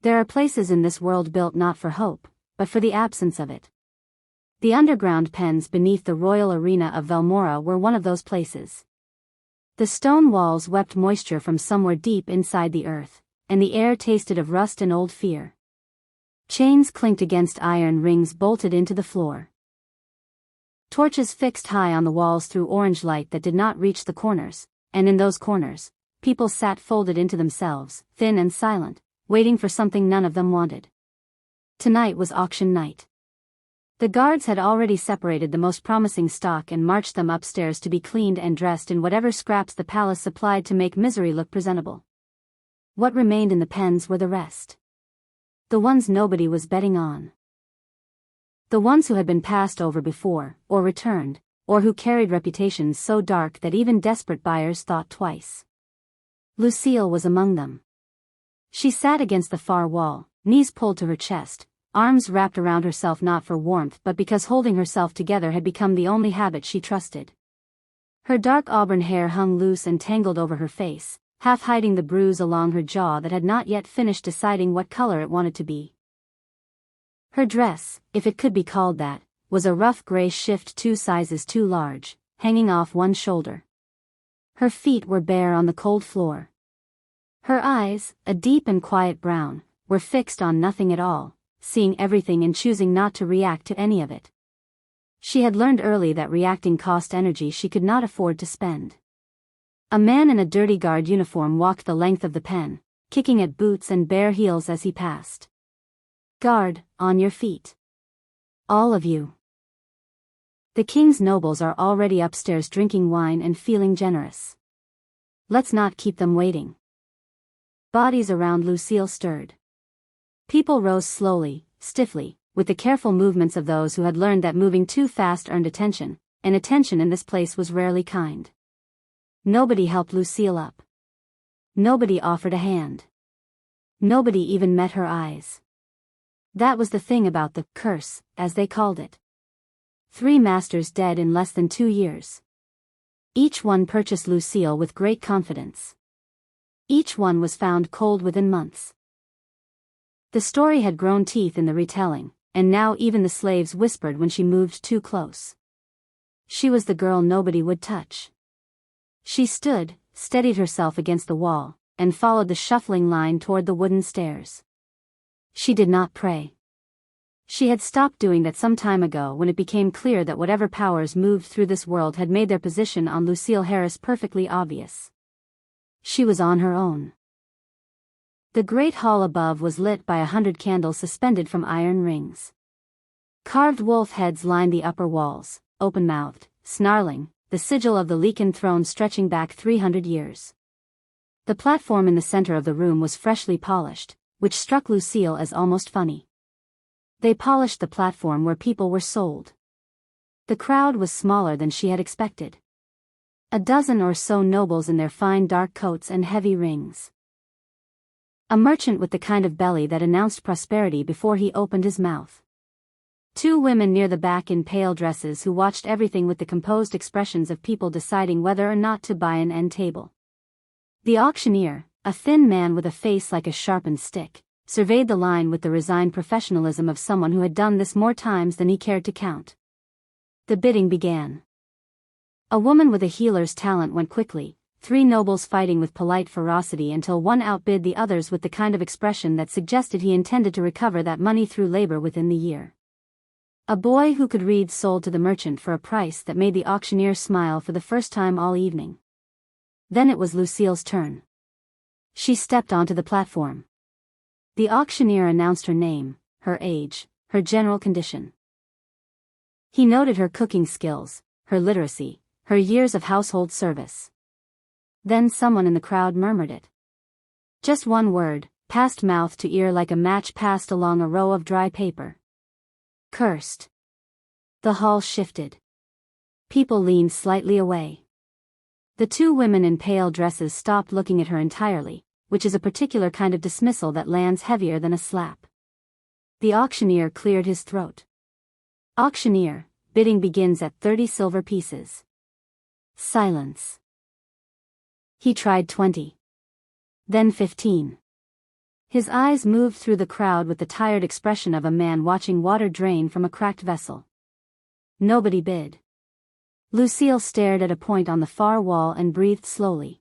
There are places in this world built not for hope, but for the absence of it. The underground pens beneath the royal arena of Velmora were one of those places. The stone walls wept moisture from somewhere deep inside the earth, and the air tasted of rust and old fear. Chains clinked against iron rings bolted into the floor. Torches fixed high on the walls threw orange light that did not reach the corners, and in those corners, people sat folded into themselves, thin and silent, waiting for something none of them wanted. Tonight was auction night. The guards had already separated the most promising stock and marched them upstairs to be cleaned and dressed in whatever scraps the palace supplied to make misery look presentable. What remained in the pens were the rest. The ones nobody was betting on. The ones who had been passed over before, or returned, or who carried reputations so dark that even desperate buyers thought twice. Lucille was among them. She sat against the far wall, knees pulled to her chest, arms wrapped around herself not for warmth but because holding herself together had become the only habit she trusted. Her dark auburn hair hung loose and tangled over her face, half hiding the bruise along her jaw that had not yet finished deciding what color it wanted to be. Her dress, if it could be called that, was a rough gray shift 2 sizes too large, hanging off one shoulder. Her feet were bare on the cold floor. Her eyes, a deep and quiet brown, were fixed on nothing at all, seeing everything and choosing not to react to any of it. She had learned early that reacting cost energy she could not afford to spend. A man in a dirty guard uniform walked the length of the pen, kicking at boots and bare heels as he passed. "Guard, on your feet. All of you. The king's nobles are already upstairs drinking wine and feeling generous. Let's not keep them waiting." Bodies around Lucille stirred. People rose slowly, stiffly, with the careful movements of those who had learned that moving too fast earned attention, and attention in this place was rarely kind. Nobody helped Lucille up. Nobody offered a hand. Nobody even met her eyes. That was the thing about the curse, as they called it. 3 masters dead in less than 2 years. Each one purchased Lucille with great confidence. Each one was found cold within months. The story had grown teeth in the retelling, and now even the slaves whispered when she moved too close. She was the girl nobody would touch. She stood, steadied herself against the wall, and followed the shuffling line toward the wooden stairs. She did not pray. She had stopped doing that some time ago when it became clear that whatever powers moved through this world had made their position on Lucille Harris perfectly obvious. She was on her own. The great hall above was lit by 100 candles suspended from iron rings. Carved wolf heads lined the upper walls, open-mouthed, snarling, the sigil of the Lycan throne stretching back 300 years. The platform in the center of the room was freshly polished, which struck Lucille as almost funny. They polished the platform where people were sold. The crowd was smaller than she had expected. A dozen or so nobles in their fine dark coats and heavy rings. A merchant with the kind of belly that announced prosperity before he opened his mouth. 2 women near the back in pale dresses who watched everything with the composed expressions of people deciding whether or not to buy an end table. The auctioneer, a thin man with a face like a sharpened stick, surveyed the line with the resigned professionalism of someone who had done this more times than he cared to count. The bidding began. A woman with a healer's talent went quickly, 3 nobles fighting with polite ferocity until one outbid the others with the kind of expression that suggested he intended to recover that money through labor within the year. A boy who could read sold to the merchant for a price that made the auctioneer smile for the first time all evening. Then it was Lucille's turn. She stepped onto the platform. The auctioneer announced her name, her age, her general condition. He noted her cooking skills, her literacy, her years of household service. Then someone in the crowd murmured it. Just one word, passed mouth to ear like a match passed along a row of dry paper. Cursed. The hall shifted. People leaned slightly away. The 2 women in pale dresses stopped looking at her entirely, which is a particular kind of dismissal that lands heavier than a slap. The auctioneer cleared his throat. Auctioneer, bidding begins at 30 silver pieces. Silence. He tried 20. Then 15. His eyes moved through the crowd with the tired expression of a man watching water drain from a cracked vessel. Nobody bid. Lucille stared at a point on the far wall and breathed slowly.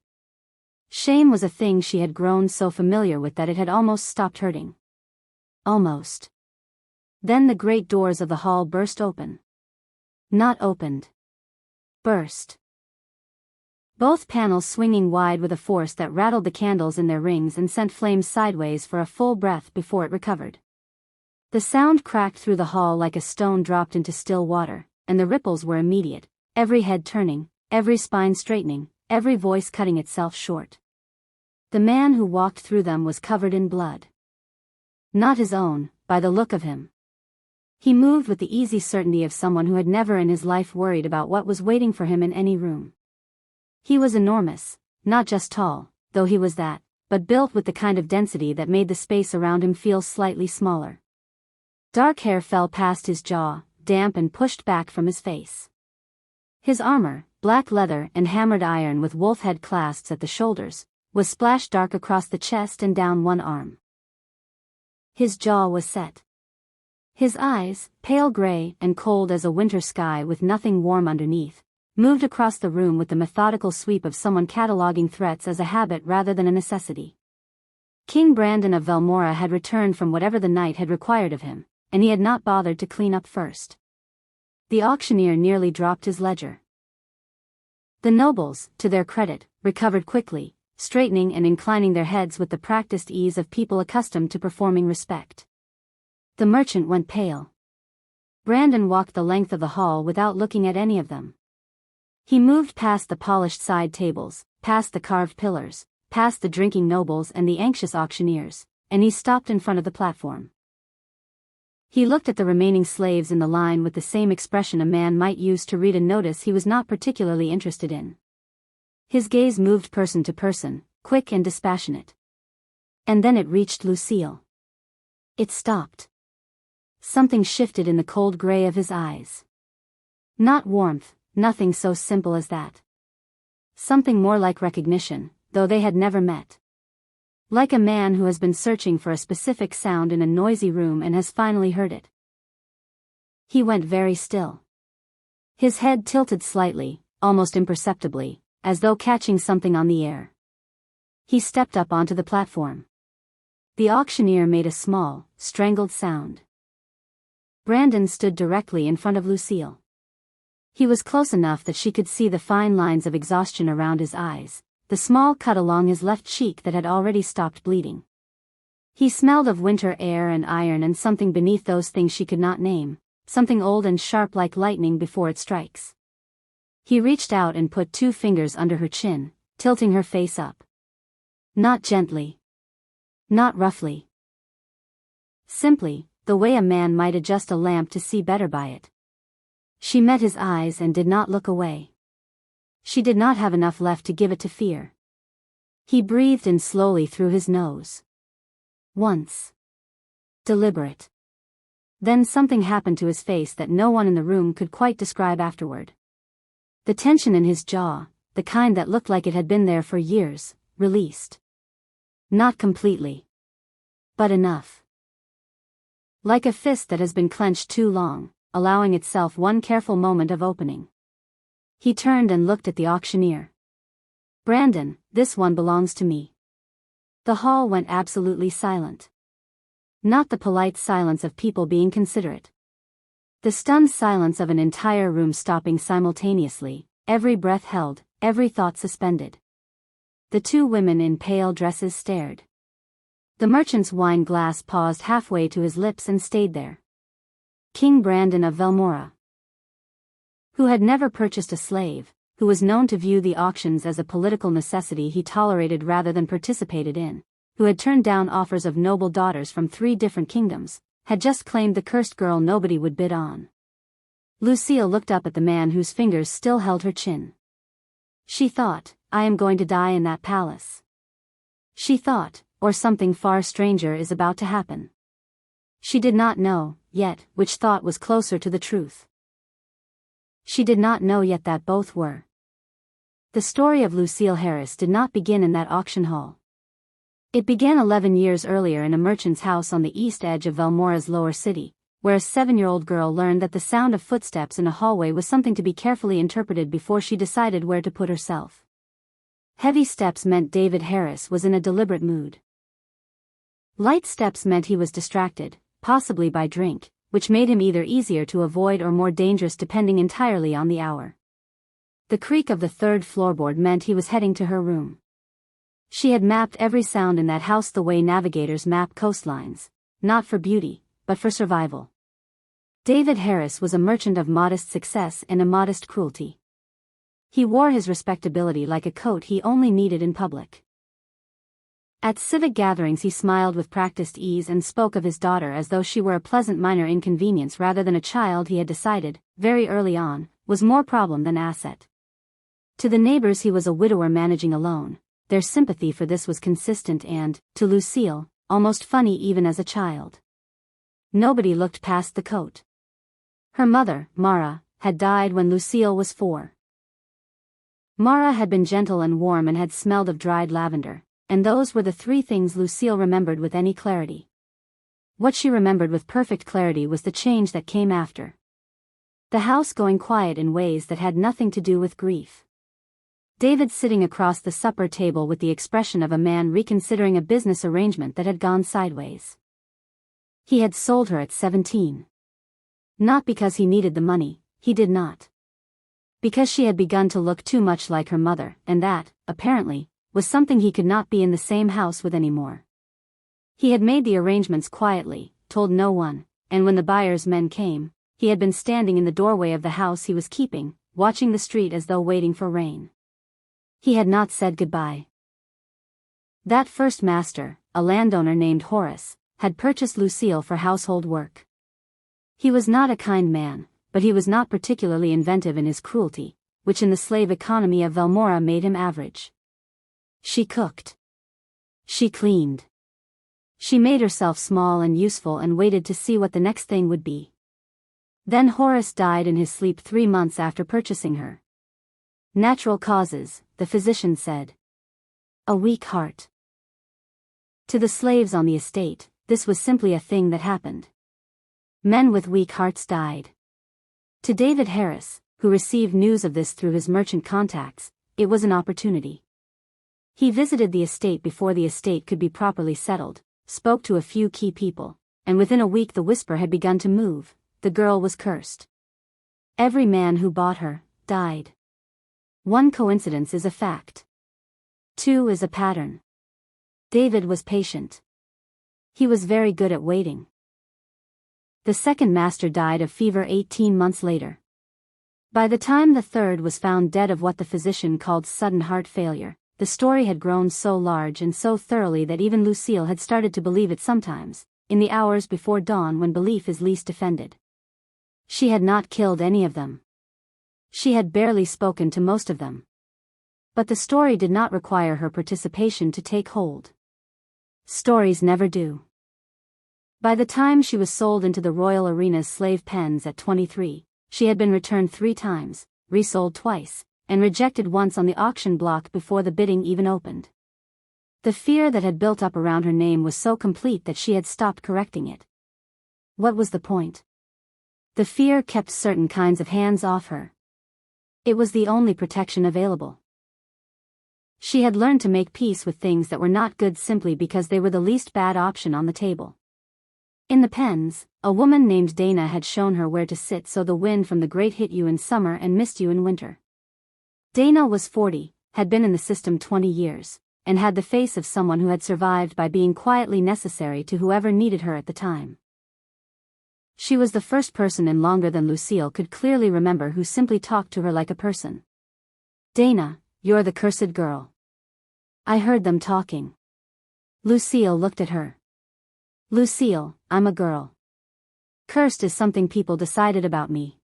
Shame was a thing she had grown so familiar with that it had almost stopped hurting. Almost. Then the great doors of the hall burst open. Not opened. Burst. Both panels swinging wide with a force that rattled the candles in their rings and sent flames sideways for a full breath before it recovered. The sound cracked through the hall like a stone dropped into still water, and the ripples were immediate, every head turning, every spine straightening, every voice cutting itself short. The man who walked through them was covered in blood. Not his own, by the look of him. He moved with the easy certainty of someone who had never in his life worried about what was waiting for him in any room. He was enormous, not just tall, though he was that, but built with the kind of density that made the space around him feel slightly smaller. Dark hair fell past his jaw, damp and pushed back from his face. His armor, black leather and hammered iron with wolf head clasps at the shoulders, was splashed dark across the chest and down one arm. His jaw was set. His eyes, pale gray and cold as a winter sky with nothing warm underneath, moved across the room with the methodical sweep of someone cataloging threats as a habit rather than a necessity. King Brandon of Velmora had returned from whatever the night had required of him, and he had not bothered to clean up first. The auctioneer nearly dropped his ledger. The nobles, to their credit, recovered quickly, straightening and inclining their heads with the practiced ease of people accustomed to performing respect. The merchant went pale. Brandon walked the length of the hall without looking at any of them. He moved past the polished side tables, past the carved pillars, past the drinking nobles and the anxious auctioneers, and he stopped in front of the platform. He looked at the remaining slaves in the line with the same expression a man might use to read a notice he was not particularly interested in. His gaze moved person to person, quick and dispassionate. And then it reached Lucille. It stopped. Something shifted in the cold gray of his eyes. Not warmth. Nothing so simple as that. Something more like recognition, though they had never met. Like a man who has been searching for a specific sound in a noisy room and has finally heard it. He went very still. His head tilted slightly, almost imperceptibly, as though catching something on the air. He stepped up onto the platform. The auctioneer made a small, strangled sound. Brandon stood directly in front of Lucille. He was close enough that she could see the fine lines of exhaustion around his eyes, the small cut along his left cheek that had already stopped bleeding. He smelled of winter air and iron and something beneath those things she could not name, something old and sharp like lightning before it strikes. He reached out and put 2 fingers under her chin, tilting her face up. Not gently. Not roughly. Simply, the way a man might adjust a lamp to see better by it. She met his eyes and did not look away. She did not have enough left to give it to fear. He breathed in slowly through his nose. Once. Deliberate. Then something happened to his face that no one in the room could quite describe afterward. The tension in his jaw, the kind that looked like it had been there for years, released. Not completely. But enough. Like a fist that has been clenched too long, allowing itself one careful moment of opening. He turned and looked at the auctioneer. Brandon, this one belongs to me. The hall went absolutely silent. Not the polite silence of people being considerate. The stunned silence of an entire room stopping simultaneously, every breath held, every thought suspended. The 2 women in pale dresses stared. The merchant's wine glass paused halfway to his lips and stayed there. King Brandon of Velmora, who had never purchased a slave, who was known to view the auctions as a political necessity he tolerated rather than participated in, who had turned down offers of noble daughters from 3 different kingdoms, had just claimed the cursed girl nobody would bid on. Lucille looked up at the man whose fingers still held her chin. She thought, I am going to die in that palace. She thought, or something far stranger is about to happen. She did not know, yet, which thought was closer to the truth. She did not know yet that both were. The story of Lucille Harris did not begin in that auction hall. It began 11 years earlier in a merchant's house on the east edge of Velmora's lower city, where a 7-year-old girl learned that the sound of footsteps in a hallway was something to be carefully interpreted before she decided where to put herself. Heavy steps meant David Harris was in a deliberate mood. Light steps meant he was distracted, possibly by drink, which made him either easier to avoid or more dangerous depending entirely on the hour. The creak of the third floorboard meant he was heading to her room. She had mapped every sound in that house the way navigators map coastlines, not for beauty, but for survival. David Harris was a merchant of modest success and immodest cruelty. He wore his respectability like a coat he only needed in public. At civic gatherings he smiled with practiced ease and spoke of his daughter as though she were a pleasant minor inconvenience rather than a child he had decided, very early on, was more problem than asset. To the neighbors he was a widower managing alone. Their sympathy for this was consistent and, to Lucille, almost funny even as a child. Nobody looked past the coat. Her mother, Mara, had died when Lucille was 4. Mara had been gentle and warm and had smelled of dried lavender, and those were the 3 things Lucille remembered with any clarity. What she remembered with perfect clarity was the change that came after. The house going quiet in ways that had nothing to do with grief. David sitting across the supper table with the expression of a man reconsidering a business arrangement that had gone sideways. He had sold her at 17. Not because he needed the money, he did not. Because she had begun to look too much like her mother, and that, apparently, was something he could not be in the same house with anymore. He had made the arrangements quietly, told no one, and when the buyer's men came, he had been standing in the doorway of the house he was keeping, watching the street as though waiting for rain. He had not said goodbye. That first master, a landowner named Horace, had purchased Lucille for household work. He was not a kind man, but he was not particularly inventive in his cruelty, which in the slave economy of Velmora made him average. She cooked. She cleaned. She made herself small and useful and waited to see what the next thing would be. Then Horace died in his sleep 3 months after purchasing her. Natural causes, the physician said. A weak heart. To the slaves on the estate, this was simply a thing that happened. Men with weak hearts died. To David Harris, who received news of this through his merchant contacts, it was an opportunity. He visited the estate before the estate could be properly settled, spoke to a few key people, and within a week the whisper had begun to move: the girl was cursed. Every man who bought her died. 1 coincidence is a fact. 2 is a pattern. David was patient. He was very good at waiting. The second master died of fever 18 months later. By the time the third was found dead of what the physician called sudden heart failure, the story had grown so large and so thoroughly that even Lucille had started to believe it sometimes, in the hours before dawn when belief is least defended. She had not killed any of them. She had barely spoken to most of them. But the story did not require her participation to take hold. Stories never do. By the time she was sold into the Royal Arena's slave pens at 23, she had been returned 3 times, resold twice, and rejected once on the auction block before the bidding even opened. The fear that had built up around her name was so complete that she had stopped correcting it. What was the point? The fear kept certain kinds of hands off her. It was the only protection available. She had learned to make peace with things that were not good simply because they were the least bad option on the table. In the pens, a woman named Dana had shown her where to sit so the wind from the grate hit you in summer and missed you in winter. Dana was 40, had been in the system 20 years, and had the face of someone who had survived by being quietly necessary to whoever needed her at the time. She was the first person in longer than Lucille could clearly remember who simply talked to her like a person. Dana, you're the cursed girl. I heard them talking. Lucille looked at her. Lucille, I'm a girl. Cursed is something people decided about me.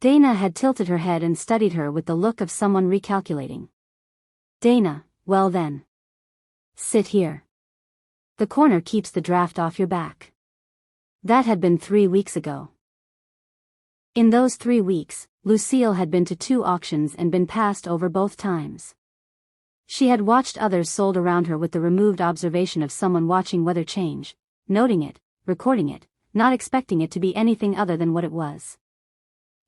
Dana had tilted her head and studied her with the look of someone recalculating. Dana, well then. Sit here. The corner keeps the draft off your back. That had been 3 weeks ago. In those 3 weeks, Lucille had been to 2 auctions and been passed over both times. She had watched others sold around her with the removed observation of someone watching weather change, noting it, recording it, not expecting it to be anything other than what it was.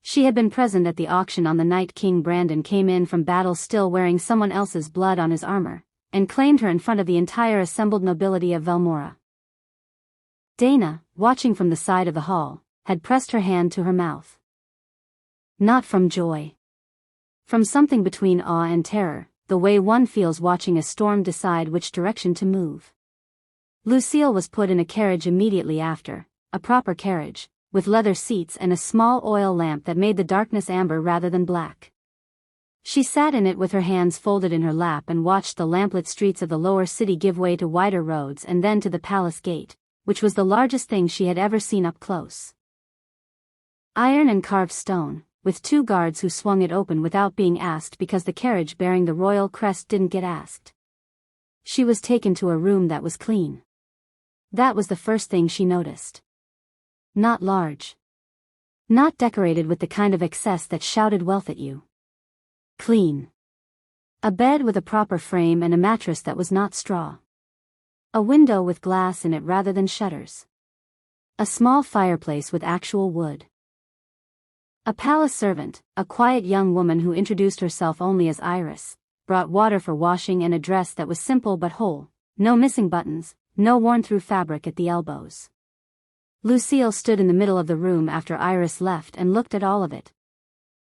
She had been present at the auction on the night King Brandon came in from battle still wearing someone else's blood on his armor, and claimed her in front of the entire assembled nobility of Velmora. Dana, watching from the side of the hall, had pressed her hand to her mouth. Not from joy. From something between awe and terror, the way one feels watching a storm decide which direction to move. Lucille was put in a carriage immediately after, a proper carriage, with leather seats and a small oil lamp that made the darkness amber rather than black. She sat in it with her hands folded in her lap and watched the lamplit streets of the lower city give way to wider roads and then to the palace gate, which was the largest thing she had ever seen up close. Iron and carved stone, with 2 guards who swung it open without being asked because the carriage bearing the royal crest didn't get asked. She was taken to a room that was clean. That was the first thing she noticed. Not large. Not decorated with the kind of excess that shouted wealth at you. Clean. A bed with a proper frame and a mattress that was not straw. A window with glass in it rather than shutters. A small fireplace with actual wood. A palace servant, a quiet young woman who introduced herself only as Iris, brought water for washing and a dress that was simple but whole, no missing buttons, no worn-through fabric at the elbows. Lucille stood in the middle of the room after Iris left and looked at all of it.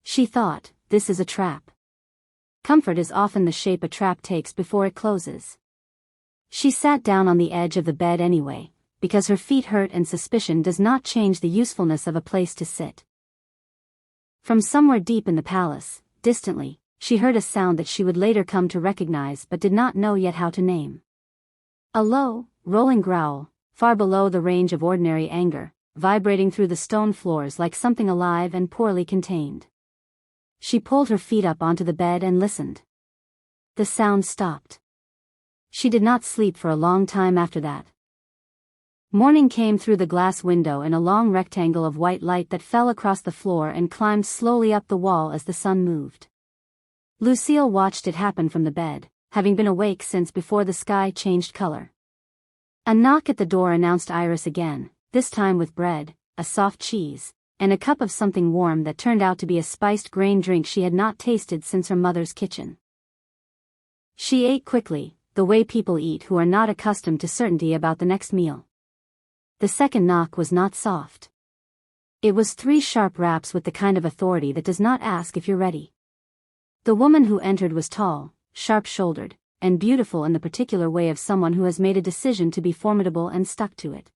She thought, this is a trap. Comfort is often the shape a trap takes before it closes. She sat down on the edge of the bed anyway, because her feet hurt and suspicion does not change the usefulness of a place to sit. From somewhere deep in the palace, distantly, she heard a sound that she would later come to recognize but did not know yet how to name. A low, rolling growl, far below the range of ordinary anger, vibrating through the stone floors like something alive and poorly contained. She pulled her feet up onto the bed and listened. The sound stopped. She did not sleep for a long time after that. Morning came through the glass window in a long rectangle of white light that fell across the floor and climbed slowly up the wall as the sun moved. Lucille watched it happen from the bed, having been awake since before the sky changed color. A knock at the door announced Iris again, this time with bread, a soft cheese, and a cup of something warm that turned out to be a spiced grain drink she had not tasted since her mother's kitchen. She ate quickly, the way people eat who are not accustomed to certainty about the next meal. The second knock was not soft. It was 3 sharp raps with the kind of authority that does not ask if you're ready. The woman who entered was tall, sharp-shouldered, and beautiful in the particular way of someone who has made a decision to be formidable and stuck to it.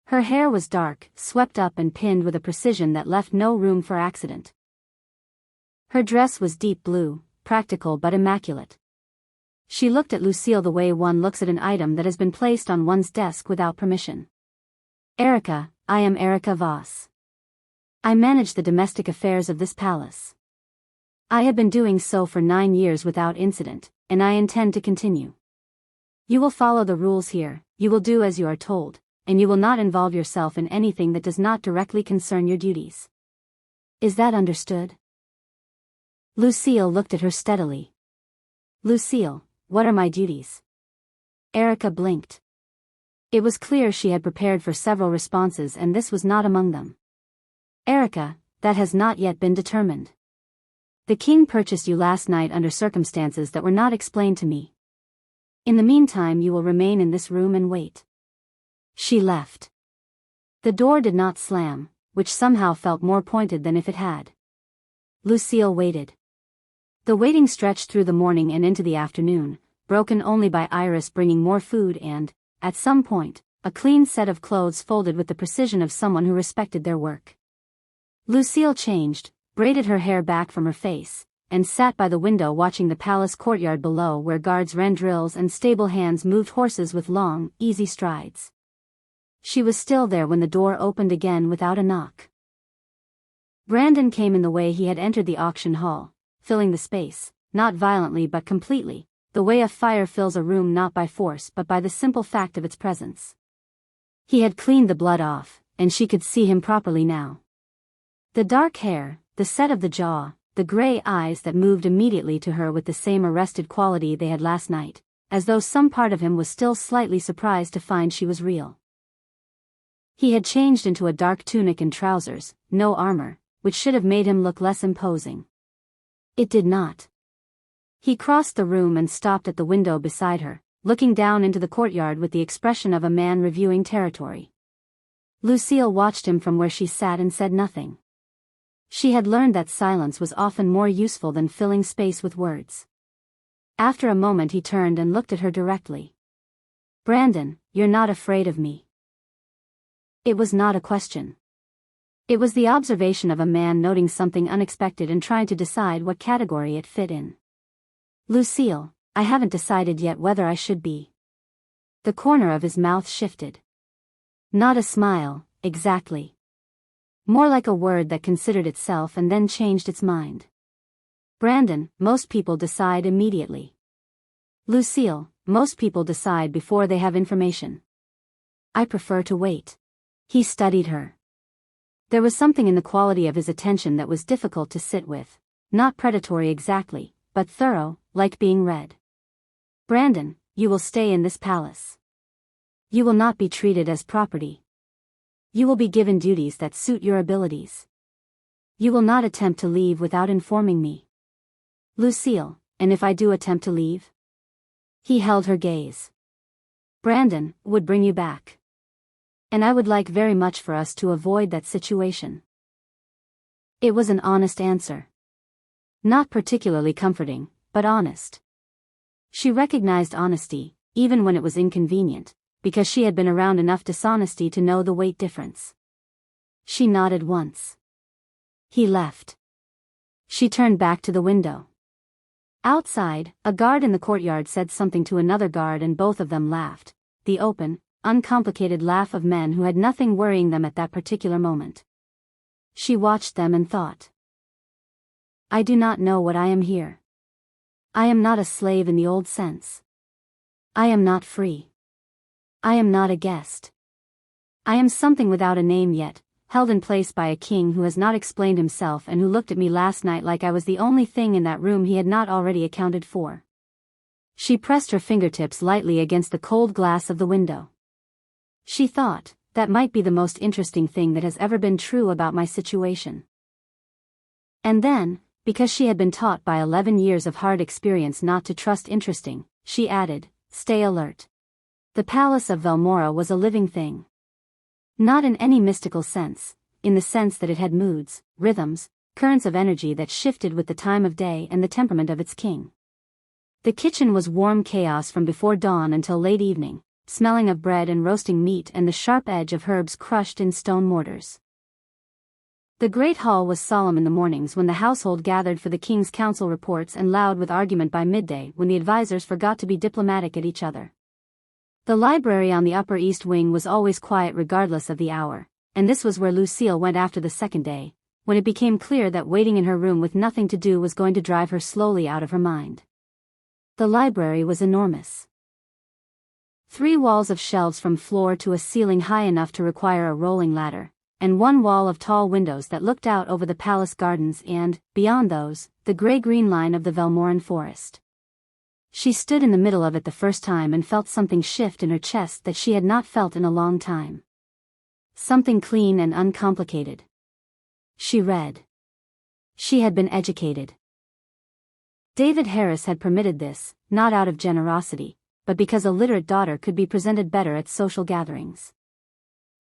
Her hair was dark, swept up and pinned with a precision that left no room for accident. Her dress was deep blue, practical but immaculate. She looked at Lucille the way one looks at an item that has been placed on one's desk without permission. Erica, I am Erica Voss. I manage the domestic affairs of this palace. I have been doing so for 9 years without incident, and I intend to continue. You will follow the rules here, you will do as you are told, and you will not involve yourself in anything that does not directly concern your duties. Is that understood? Lucille looked at her steadily. Lucille, what are my duties? Erica blinked. It was clear she had prepared for several responses and this was not among them. Erica, that has not yet been determined. The king purchased you last night under circumstances that were not explained to me. In the meantime you will remain in this room and wait. She left. The door did not slam, which somehow felt more pointed than if it had. Lucille waited. The waiting stretched through the morning and into the afternoon, broken only by Iris bringing more food and, at some point, a clean set of clothes folded with the precision of someone who respected their work. Lucille changed, braided her hair back from her face, and sat by the window watching the palace courtyard below where guards ran drills and stable hands moved horses with long, easy strides. She was still there when the door opened again without a knock. Brandon came in the way he had entered the auction hall, filling the space, not violently but completely, the way a fire fills a room not by force but by the simple fact of its presence. He had cleaned the blood off, and she could see him properly now. The dark hair, the set of the jaw, the gray eyes that moved immediately to her with the same arrested quality they had last night, as though some part of him was still slightly surprised to find she was real. He had changed into a dark tunic and trousers, no armor, which should have made him look less imposing. It did not. He crossed the room and stopped at the window beside her, looking down into the courtyard with the expression of a man reviewing territory. Lucille watched him from where she sat and said nothing. She had learned that silence was often more useful than filling space with words. After a moment he turned and looked at her directly. "Brandon, you're not afraid of me." It was not a question. It was the observation of a man noting something unexpected and trying to decide what category it fit in. "Lucille, I haven't decided yet whether I should be." The corner of his mouth shifted. Not a smile, exactly. More like a word that considered itself and then changed its mind. "Brandon, most people decide immediately." "Lucille, most people decide before they have information." "I prefer to wait." He studied her. There was something in the quality of his attention that was difficult to sit with, not predatory exactly, but thorough, like being read. "Brandon, you will stay in this palace. You will not be treated as property. You will be given duties that suit your abilities. You will not attempt to leave without informing me." "Lucille, and if I do attempt to leave?" He held her gaze. "Brandon would bring you back. And I would like very much for us to avoid that situation." It was an honest answer. Not particularly comforting, but honest. She recognized honesty, even when it was inconvenient, because she had been around enough dishonesty to know the weight difference. She nodded once. He left. She turned back to the window. Outside, a guard in the courtyard said something to another guard and both of them laughed, the open, uncomplicated laugh of men who had nothing worrying them at that particular moment. She watched them and thought. "I do not know what I am here. I am not a slave in the old sense. I am not free. I am not a guest. I am something without a name yet, held in place by a king who has not explained himself and who looked at me last night like I was the only thing in that room he had not already accounted for." She pressed her fingertips lightly against the cold glass of the window. She thought, that might be the most interesting thing that has ever been true about my situation. And then, because she had been taught by 11 years of hard experience not to trust interesting, she added, "Stay alert." The palace of Velmora was a living thing. Not in any mystical sense, in the sense that it had moods, rhythms, currents of energy that shifted with the time of day and the temperament of its king. The kitchen was warm chaos from before dawn until late evening, smelling of bread and roasting meat and the sharp edge of herbs crushed in stone mortars. The great hall was solemn in the mornings when the household gathered for the king's council reports and loud with argument by midday when the advisors forgot to be diplomatic at each other. The library on the upper east wing was always quiet regardless of the hour, and this was where Lucille went after the second day, when it became clear that waiting in her room with nothing to do was going to drive her slowly out of her mind. The library was enormous. 3 walls of shelves from floor to a ceiling high enough to require a rolling ladder, and 1 wall of tall windows that looked out over the palace gardens and, beyond those, the gray-green line of the Velmoran forest. She stood in the middle of it the first time and felt something shift in her chest that she had not felt in a long time. Something clean and uncomplicated. She read. She had been educated. David Harris had permitted this, not out of generosity, but because a literate daughter could be presented better at social gatherings.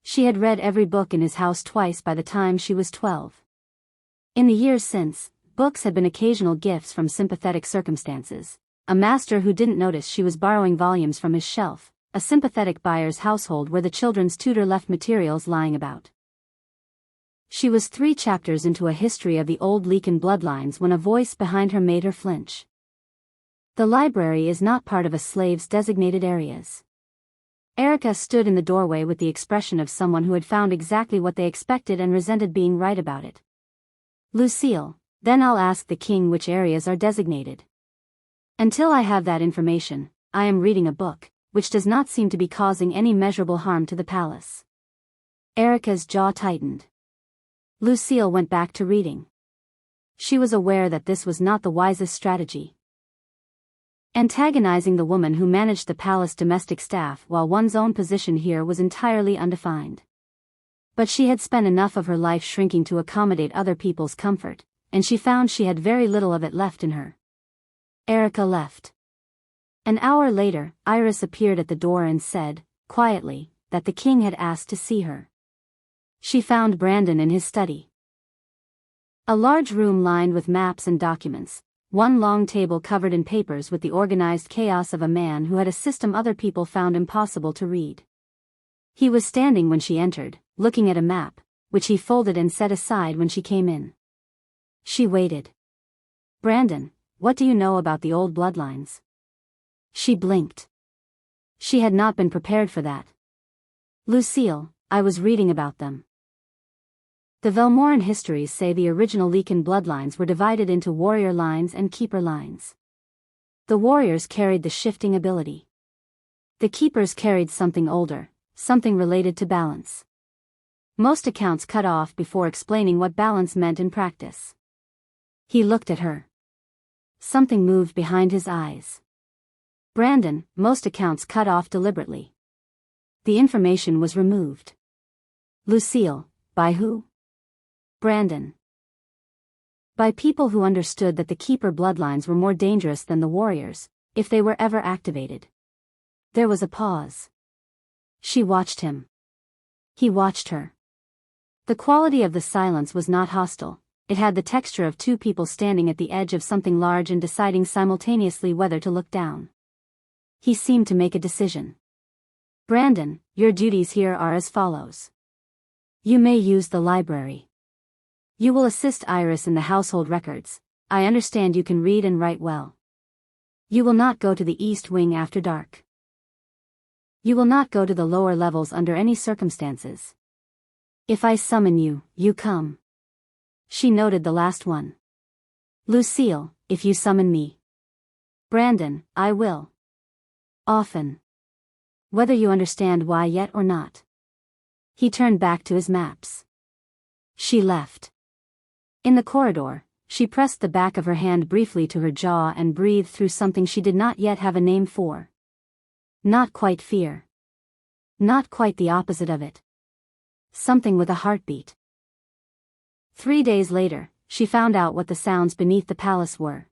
She had read every book in his house twice by the time she was 12. In the years since, books had been occasional gifts from sympathetic circumstances. A master who didn't notice she was borrowing volumes from his shelf, a sympathetic buyer's household where the children's tutor left materials lying about. She was 3 chapters into a history of the old Lycan bloodlines when a voice behind her made her flinch. "The library is not part of a slave's designated areas." Erica stood in the doorway with the expression of someone who had found exactly what they expected and resented being right about it. "Lucille, then I'll ask the king which areas are designated. Until I have that information, I am reading a book, which does not seem to be causing any measurable harm to the palace." Erica's jaw tightened. Lucille went back to reading. She was aware that this was not the wisest strategy. Antagonizing the woman who managed the palace domestic staff while one's own position here was entirely undefined. But she had spent enough of her life shrinking to accommodate other people's comfort, and she found she had very little of it left in her. Erica left. An hour later, Iris appeared at the door and said, quietly, that the king had asked to see her. She found Brandon in his study. A large room lined with maps and documents, one long table covered in papers with the organized chaos of a man who had a system other people found impossible to read. He was standing when she entered, looking at a map, which he folded and set aside when she came in. She waited. Brandon, what do you know about the old bloodlines? She blinked. She had not been prepared for that. Lucille, I was reading about them. The Velmoran histories say the original Lycan bloodlines were divided into warrior lines and keeper lines. The warriors carried the shifting ability. The keepers carried something older, something related to balance. Most accounts cut off before explaining what balance meant in practice. He looked at her. Something moved behind his eyes. Brandon, most accounts cut off deliberately. The information was removed. Lucille, by who? Brandon. By people who understood that the keeper bloodlines were more dangerous than the warriors, if they were ever activated. There was a pause. She watched him. He watched her. The quality of the silence was not hostile, it had the texture of two people standing at the edge of something large and deciding simultaneously whether to look down. He seemed to make a decision. Brandon, your duties here are as follows. You may use the library. You will assist Iris in the household records. I understand you can read and write well. You will not go to the East Wing after dark. You will not go to the lower levels under any circumstances. If I summon you, you come. She noted the last one. Lucille, if you summon me. Brandon, I will. Often. Whether you understand why yet or not. He turned back to his maps. She left. In the corridor, she pressed the back of her hand briefly to her jaw and breathed through something she did not yet have a name for. Not quite fear. Not quite the opposite of it. Something with a heartbeat. 3 days later, she found out what the sounds beneath the palace were.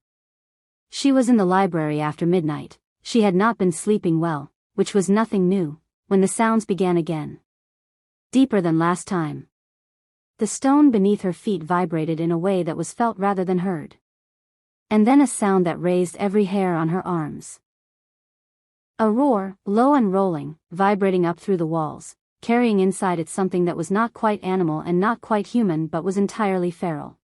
She was in the library after midnight. She had not been sleeping well, which was nothing new, when the sounds began again. Deeper than last time. The stone beneath her feet vibrated in a way that was felt rather than heard. And then a sound that raised every hair on her arms. A roar, low and rolling, vibrating up through the walls, carrying inside it something that was not quite animal and not quite human but was entirely feral.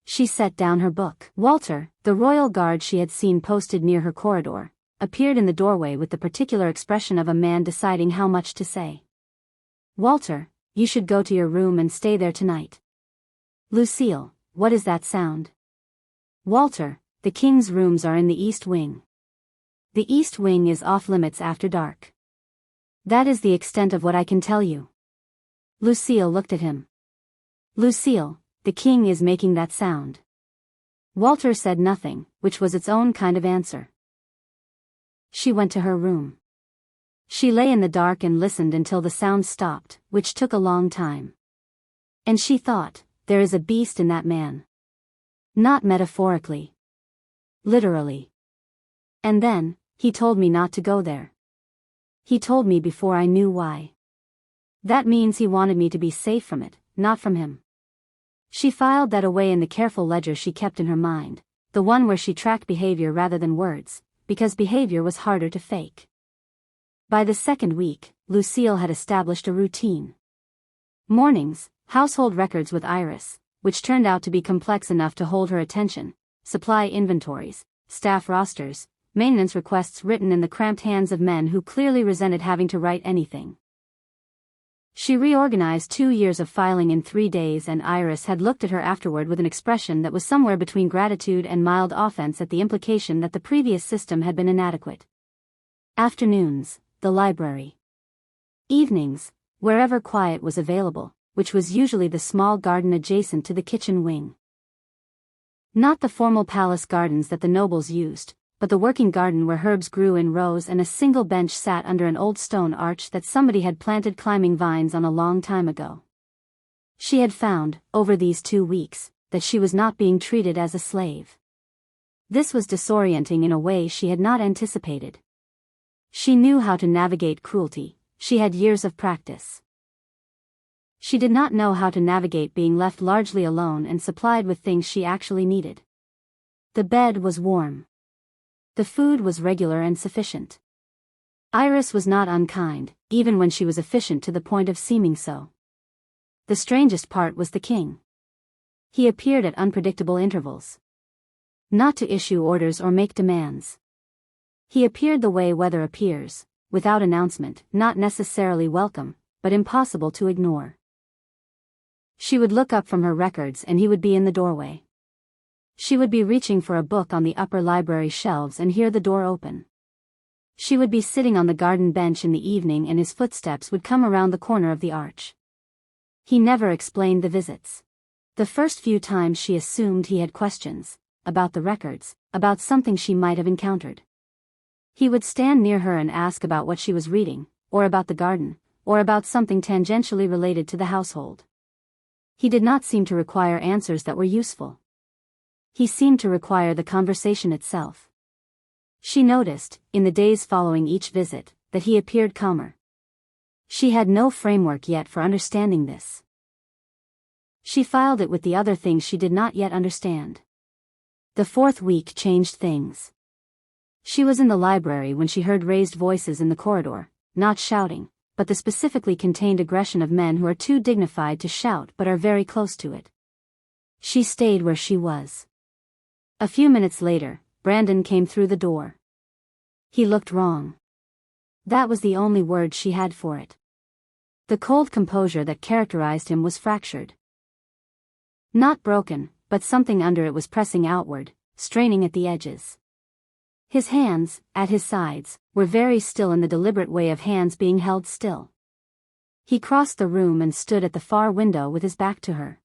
She set down her book. Walter, the royal guard she had seen posted near her corridor, appeared in the doorway with the particular expression of a man deciding how much to say. Walter, you should go to your room and stay there tonight. Lucille, what is that sound? Walter, the king's rooms are in the East Wing. The East Wing is off limits after dark. That is the extent of what I can tell you. Lucille looked at him. Lucille, the king is making that sound. Walter said nothing, which was its own kind of answer. She went to her room. She lay in the dark and listened until the sound stopped, which took a long time. And she thought, there is a beast in that man. Not metaphorically. Literally. And then, he told me not to go there. He told me before I knew why. That means he wanted me to be safe from it, not from him. She filed that away in the careful ledger she kept in her mind, the one where she tracked behavior rather than words, because behavior was harder to fake. By the second week, Lucille had established a routine. Mornings, household records with Iris, which turned out to be complex enough to hold her attention, supply inventories, staff rosters, maintenance requests written in the cramped hands of men who clearly resented having to write anything. She reorganized 2 years of filing in 3 days, and Iris had looked at her afterward with an expression that was somewhere between gratitude and mild offense at the implication that the previous system had been inadequate. Afternoons, the library. Evenings, wherever quiet was available, which was usually the small garden adjacent to the kitchen wing. Not the formal palace gardens that the nobles used, but the working garden where herbs grew in rows and a single bench sat under an old stone arch that somebody had planted climbing vines on a long time ago. She had found, over these 2 weeks, that she was not being treated as a slave. This was disorienting in a way she had not anticipated. She knew how to navigate cruelty, she had years of practice. She did not know how to navigate being left largely alone and supplied with things she actually needed. The bed was warm. The food was regular and sufficient. Iris was not unkind, even when she was efficient to the point of seeming so. The strangest part was the king. He appeared at unpredictable intervals. Not to issue orders or make demands. He appeared the way weather appears, without announcement, not necessarily welcome, but impossible to ignore. She would look up from her records and he would be in the doorway. She would be reaching for a book on the upper library shelves and hear the door open. She would be sitting on the garden bench in the evening and his footsteps would come around the corner of the arch. He never explained the visits. The first few times she assumed he had questions, about the records, about something she might have encountered. He would stand near her and ask about what she was reading, or about the garden, or about something tangentially related to the household. He did not seem to require answers that were useful. He seemed to require the conversation itself. She noticed, in the days following each visit, that he appeared calmer. She had no framework yet for understanding this. She filed it with the other things she did not yet understand. The 4th week changed things. She was in the library when she heard raised voices in the corridor, not shouting, but the specifically contained aggression of men who are too dignified to shout but are very close to it. She stayed where she was. A few minutes later, Brandon came through the door. He looked wrong. That was the only word she had for it. The cold composure that characterized him was fractured. Not broken, but something under it was pressing outward, straining at the edges. His hands, at his sides, were very still in the deliberate way of hands being held still. He crossed the room and stood at the far window with his back to her.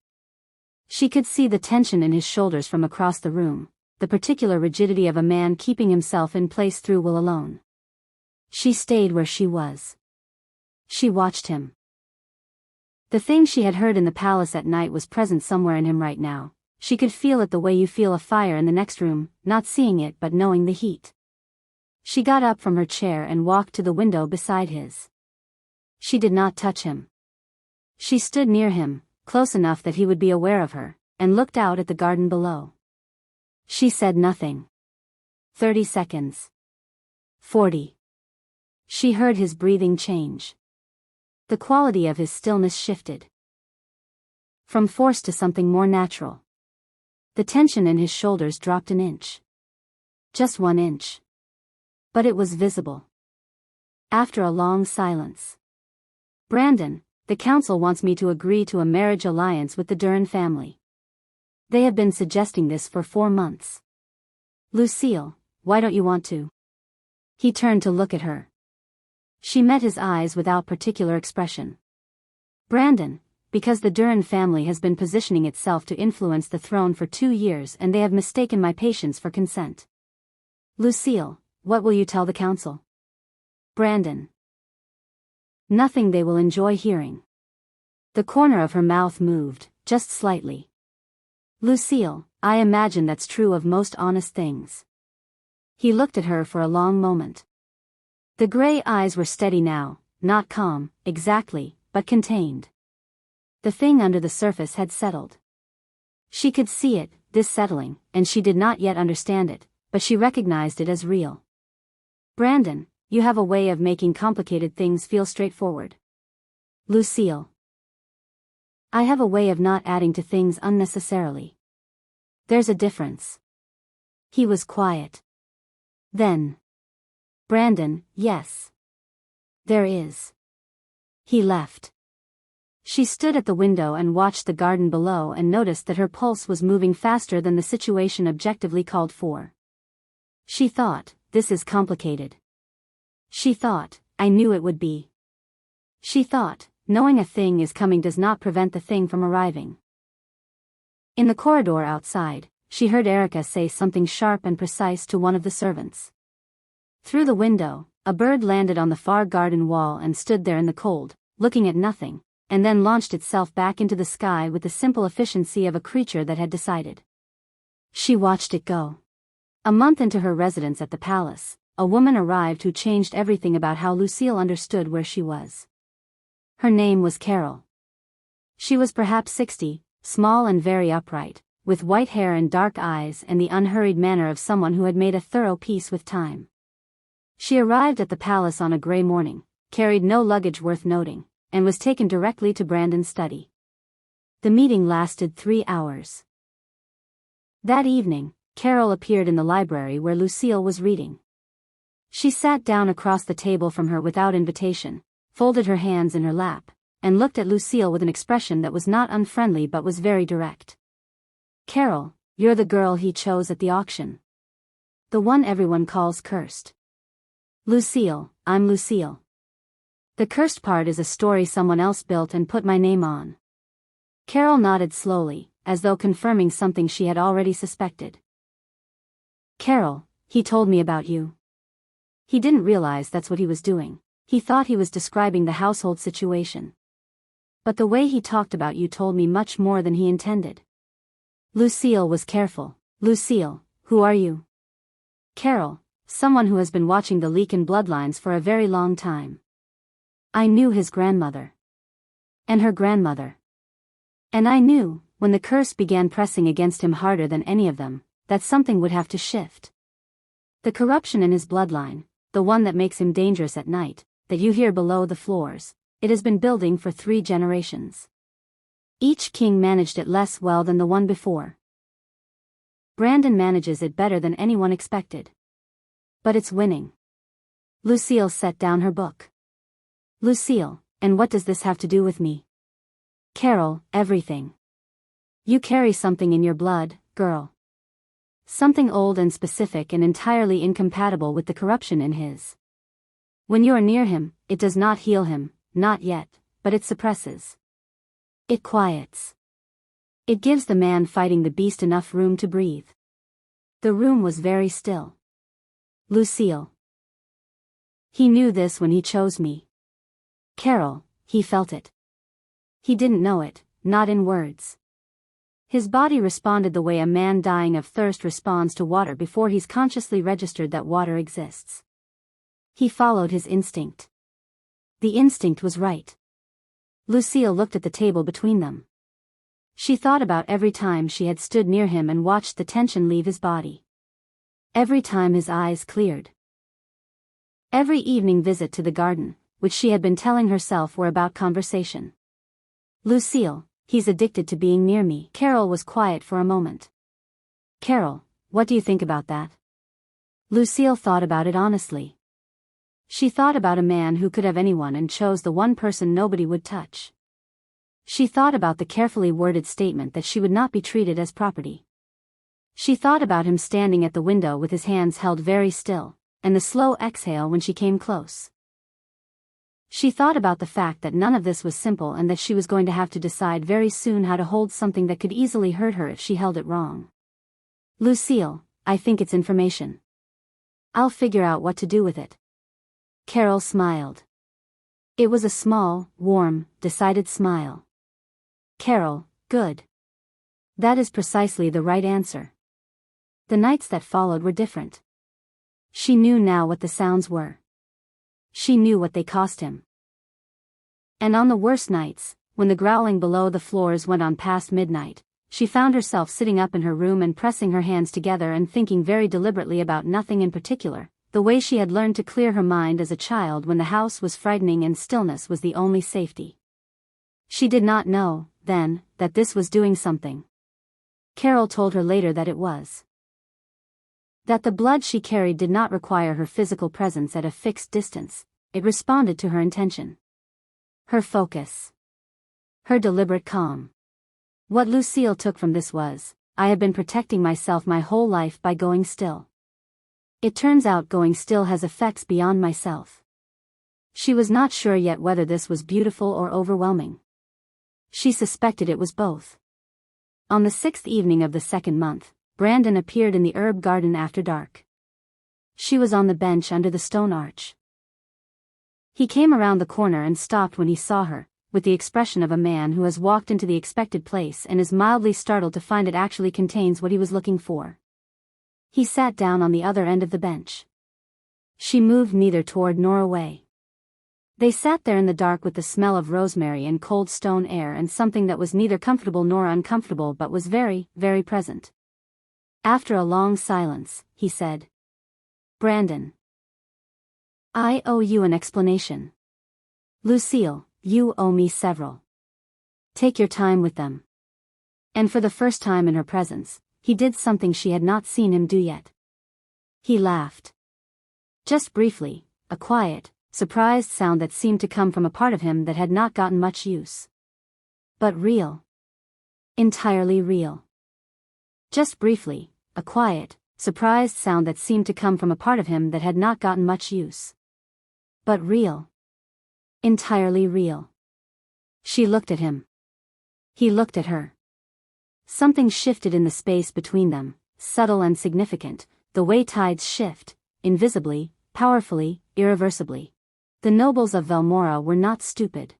She could see the tension in his shoulders from across the room, the particular rigidity of a man keeping himself in place through will alone. She stayed where she was. She watched him. The thing she had heard in the palace at night was present somewhere in him right now. She could feel it the way you feel a fire in the next room, not seeing it but knowing the heat. She got up from her chair and walked to the window beside his. She did not touch him. She stood near him, close enough that he would be aware of her, and looked out at the garden below. She said nothing. 30 seconds. 40. She heard his breathing change. The quality of his stillness shifted. From force to something more natural. The tension in his shoulders dropped an inch. Just 1 inch. But it was visible. After a long silence. Brandon, the council wants me to agree to a marriage alliance with the Duran family. They have been suggesting this for 4 months. Lucille, why don't you want to? He turned to look at her. She met his eyes without particular expression. Brandon, because the Duran family has been positioning itself to influence the throne for 2 years and they have mistaken my patience for consent. Lucille, what will you tell the council? Brandon. Nothing they will enjoy hearing. The corner of her mouth moved, just slightly. Lucille, I imagine that's true of most honest things. He looked at her for a long moment. The gray eyes were steady now, not calm, exactly, but contained. The thing under the surface had settled. She could see it, this settling, and she did not yet understand it, but she recognized it as real. Brandon, you have a way of making complicated things feel straightforward. Lucille. I have a way of not adding to things unnecessarily. There's a difference. He was quiet. Then. Brandon, yes. There is. He left. She stood at the window and watched the garden below and noticed that her pulse was moving faster than the situation objectively called for. She thought, this is complicated. She thought, I knew it would be. She thought, knowing a thing is coming does not prevent the thing from arriving. In the corridor outside, she heard Erica say something sharp and precise to one of the servants. Through the window, a bird landed on the far garden wall and stood there in the cold, looking at nothing, and then launched itself back into the sky with the simple efficiency of a creature that had decided. She watched it go. A month into her residence at the palace, a woman arrived who changed everything about how Lucille understood where she was. Her name was Carol. She was perhaps 60, small and very upright, with white hair and dark eyes and the unhurried manner of someone who had made a thorough peace with time. She arrived at the palace on a gray morning, carried no luggage worth noting, and was taken directly to Brandon's study. The meeting lasted 3 hours. That evening, Carol appeared in the library where Lucille was reading. She sat down across the table from her without invitation, folded her hands in her lap, and looked at Lucille with an expression that was not unfriendly but was very direct. "Carol, you're the girl he chose at the auction. The one everyone calls cursed." "Lucille, I'm Lucille. The cursed part is a story someone else built and put my name on." Carol nodded slowly, as though confirming something she had already suspected. "Carol, he told me about you." He didn't realize that's what he was doing. He thought he was describing the household situation. "But the way he talked about you told me much more than he intended." Lucille was careful. "Lucille, who are you?" "Carol, someone who has been watching the Lycan bloodlines for a very long time. I knew his grandmother. And her grandmother. And I knew, when the curse began pressing against him harder than any of them, that something would have to shift. The corruption in his bloodline, the one that makes him dangerous at night, that you hear below the floors, it has been building for 3 generations. Each king managed it less well than the one before. Brandon manages it better than anyone expected. But it's winning." Lucille set down her book. "Lucille, and what does this have to do with me?" "Carol, everything. You carry something in your blood, girl. Something old and specific and entirely incompatible with the corruption in his. When you are near him, it does not heal him, not yet, but it suppresses. It quiets. It gives the man fighting the beast enough room to breathe." The room was very still. "Lucille. He knew this when he chose me." "Carol, he felt it. He didn't know it, not in words. His body responded the way a man dying of thirst responds to water before he's consciously registered that water exists. He followed his instinct. The instinct was right." Lucille looked at the table between them. She thought about every time she had stood near him and watched the tension leave his body. Every time his eyes cleared. Every evening visit to the garden, which she had been telling herself were about conversation. "Lucille, he's addicted to being near me." Carol was quiet for a moment. "Carol, what do you think about that?" Lucille thought about it honestly. She thought about a man who could have anyone and chose the one person nobody would touch. She thought about the carefully worded statement that she would not be treated as property. She thought about him standing at the window with his hands held very still, and the slow exhale when she came close. She thought about the fact that none of this was simple and that she was going to have to decide very soon how to hold something that could easily hurt her if she held it wrong. "Lucille, I think it's information. I'll figure out what to do with it." Carol smiled. It was a small, warm, decided smile. "Carol, good. That is precisely the right answer." The nights that followed were different. She knew now what the sounds were. She knew what they cost him. And on the worst nights, when the growling below the floors went on past midnight, she found herself sitting up in her room and pressing her hands together and thinking very deliberately about nothing in particular, the way she had learned to clear her mind as a child when the house was frightening and stillness was the only safety. She did not know, then, that this was doing something. Carol told her later that it was. That the blood she carried did not require her physical presence at a fixed distance, it responded to her intention. Her focus. Her deliberate calm. What Lucille took from this was, I have been protecting myself my whole life by going still. It turns out going still has effects beyond myself. She was not sure yet whether this was beautiful or overwhelming. She suspected it was both. On the 6th evening of the 2nd month, Brandon appeared in the herb garden after dark. She was on the bench under the stone arch. He came around the corner and stopped when he saw her, with the expression of a man who has walked into the expected place and is mildly startled to find it actually contains what he was looking for. He sat down on the other end of the bench. She moved neither toward nor away. They sat there in the dark with the smell of rosemary and cold stone air and something that was neither comfortable nor uncomfortable but was very, very present. After a long silence, he said, "Brandon, I owe you an explanation. Lucille, you owe me several. Take your time with them." And for the first time in her presence, he did something she had not seen him do yet. He laughed. Just briefly, a quiet, surprised sound that seemed to come from a part of him that had not gotten much use. But real. Entirely real. Just briefly, a quiet, surprised sound that seemed to come from a part of him that had not gotten much use. But real. Entirely real. She looked at him. He looked at her. Something shifted in the space between them, subtle and significant, the way tides shift, invisibly, powerfully, irreversibly. The nobles of Velmora were not stupid.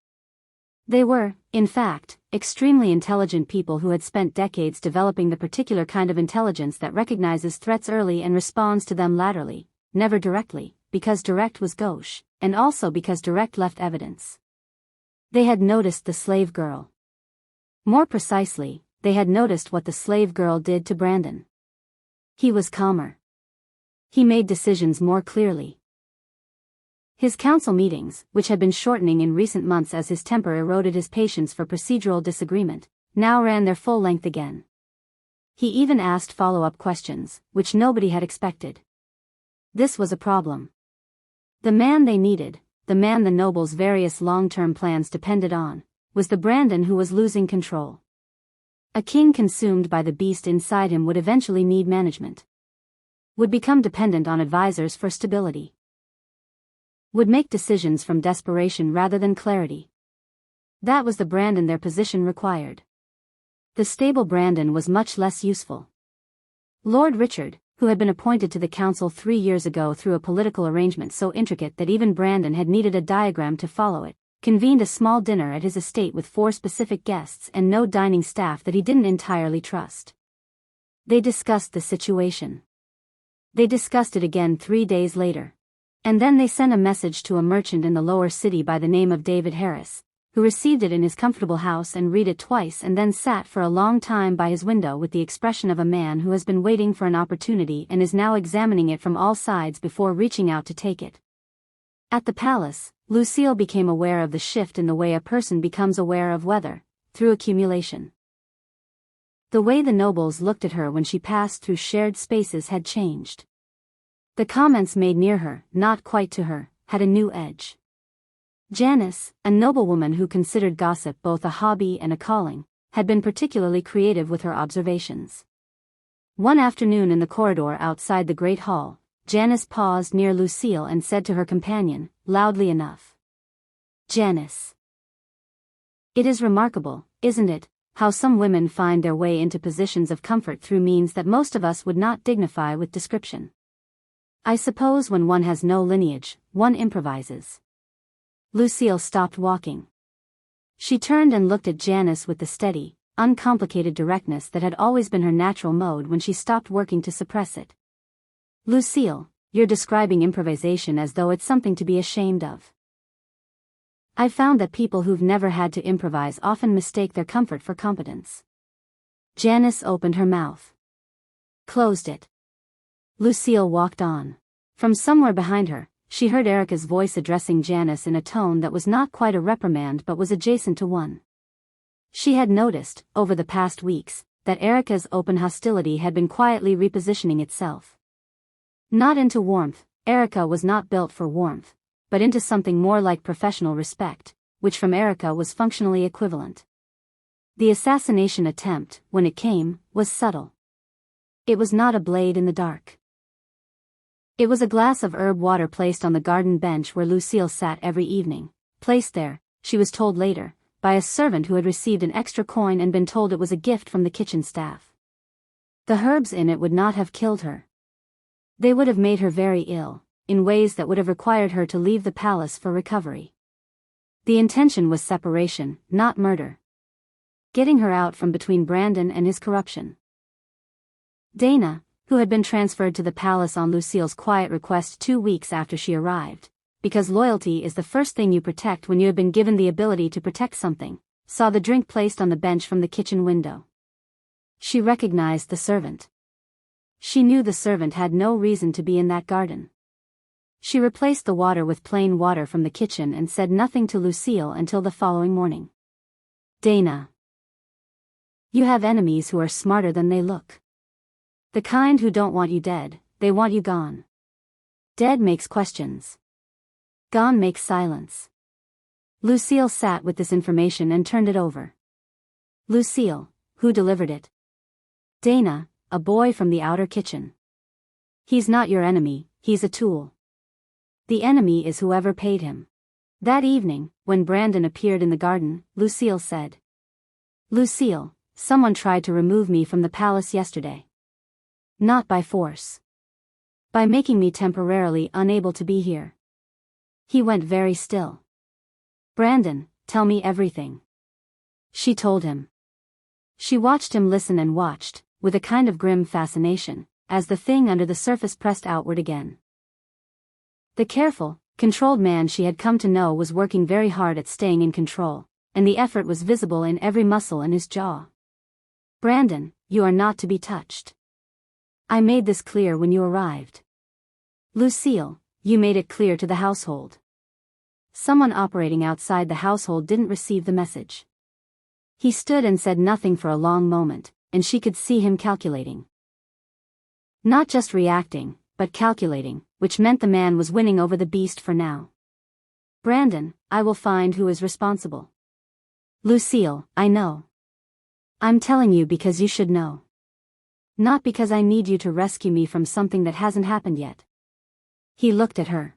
They were, in fact, extremely intelligent people who had spent decades developing the particular kind of intelligence that recognizes threats early and responds to them laterally, never directly, because direct was gauche, and also because direct left evidence. They had noticed the slave girl. More precisely, they had noticed what the slave girl did to Brandon. He was calmer. He made decisions more clearly. His council meetings, which had been shortening in recent months as his temper eroded his patience for procedural disagreement, now ran their full length again. He even asked follow-up questions, which nobody had expected. This was a problem. The man they needed, the man the nobles' various long-term plans depended on, was the Brandon who was losing control. A king consumed by the beast inside him would eventually need management. Would become dependent on advisors for stability. Would make decisions from desperation rather than clarity. That was the Brandon their position required. The stable Brandon was much less useful. Lord Richard, who had been appointed to the council 3 years ago through a political arrangement so intricate that even Brandon had needed a diagram to follow it, convened a small dinner at his estate with 4 specific guests and no dining staff that he didn't entirely trust. They discussed the situation. They discussed it again 3 days later. And then they sent a message to a merchant in the lower city by the name of David Harris, who received it in his comfortable house and read it twice and then sat for a long time by his window with the expression of a man who has been waiting for an opportunity and is now examining it from all sides before reaching out to take it. At the palace, Lucille became aware of the shift in the way a person becomes aware of weather, through accumulation. The way the nobles looked at her when she passed through shared spaces had changed. The comments made near her, not quite to her, had a new edge. Janice, a noblewoman who considered gossip both a hobby and a calling, had been particularly creative with her observations. One afternoon in the corridor outside the great hall, Janice paused near Lucille and said to her companion, loudly enough, "Janice. It is remarkable, isn't it, how some women find their way into positions of comfort through means that most of us would not dignify with description. I suppose when one has no lineage, one improvises." Lucille stopped walking. She turned and looked at Janice with the steady, uncomplicated directness that had always been her natural mode when she stopped working to suppress it. "Lucille, you're describing improvisation as though it's something to be ashamed of. I've found that people who've never had to improvise often mistake their comfort for competence." Janice opened her mouth. Closed it. Lucille walked on. From somewhere behind her, she heard Erica's voice addressing Janice in a tone that was not quite a reprimand but was adjacent to one. She had noticed, over the past weeks, that Erica's open hostility had been quietly repositioning itself. Not into warmth, Erica was not built for warmth, but into something more like professional respect, which from Erica was functionally equivalent. The assassination attempt, when it came, was subtle. It was not a blade in the dark. It was a glass of herb water placed on the garden bench where Lucille sat every evening, placed there, she was told later, by a servant who had received an extra coin and been told it was a gift from the kitchen staff. The herbs in it would not have killed her. They would have made her very ill, in ways that would have required her to leave the palace for recovery. The intention was separation, not murder. Getting her out from between Brandon and his corruption. Dana, who had been transferred to the palace on Lucille's quiet request 2 weeks after she arrived, because loyalty is the first thing you protect when you have been given the ability to protect something, saw the drink placed on the bench from the kitchen window. She recognized the servant. She knew the servant had no reason to be in that garden. She replaced the water with plain water from the kitchen and said nothing to Lucille until the following morning. Dana. You have enemies who are smarter than they look. The kind who don't want you dead, they want you gone. Dead makes questions. Gone makes silence. Lucille sat with this information and turned it over. Lucille, who delivered it? Dana, a boy from the outer kitchen. He's not your enemy, he's a tool. The enemy is whoever paid him. That evening, when Brandon appeared in the garden, Lucille said. Lucille, someone tried to remove me from the palace yesterday. Not by force. By making me temporarily unable to be here. He went very still. Brandon, tell me everything. She told him. She watched him listen and watched, with a kind of grim fascination, as the thing under the surface pressed outward again. The careful, controlled man she had come to know was working very hard at staying in control, and the effort was visible in every muscle in his jaw. Brandon, you are not to be touched. I made this clear when you arrived. Lucille, you made it clear to the household. Someone operating outside the household didn't receive the message. He stood and said nothing for a long moment, and she could see him calculating. Not just reacting, but calculating, which meant the man was winning over the beast for now. Brandon, I will find who is responsible. Lucille, I know. I'm telling you because you should know. Not because I need you to rescue me from something that hasn't happened yet. He looked at her.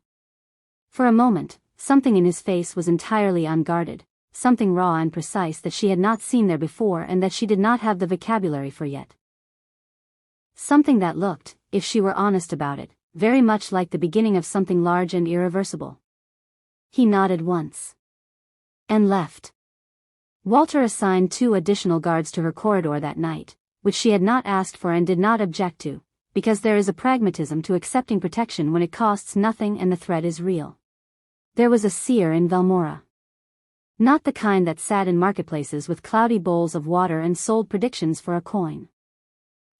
For a moment, something in his face was entirely unguarded, something raw and precise that she had not seen there before and that she did not have the vocabulary for yet. Something that looked, if she were honest about it, very much like the beginning of something large and irreversible. He nodded once. And left. Walter assigned 2 additional guards to her corridor that night, which she had not asked for and did not object to, because there is a pragmatism to accepting protection when it costs nothing and the threat is real. There was a seer in Velmora. Not the kind that sat in marketplaces with cloudy bowls of water and sold predictions for a coin.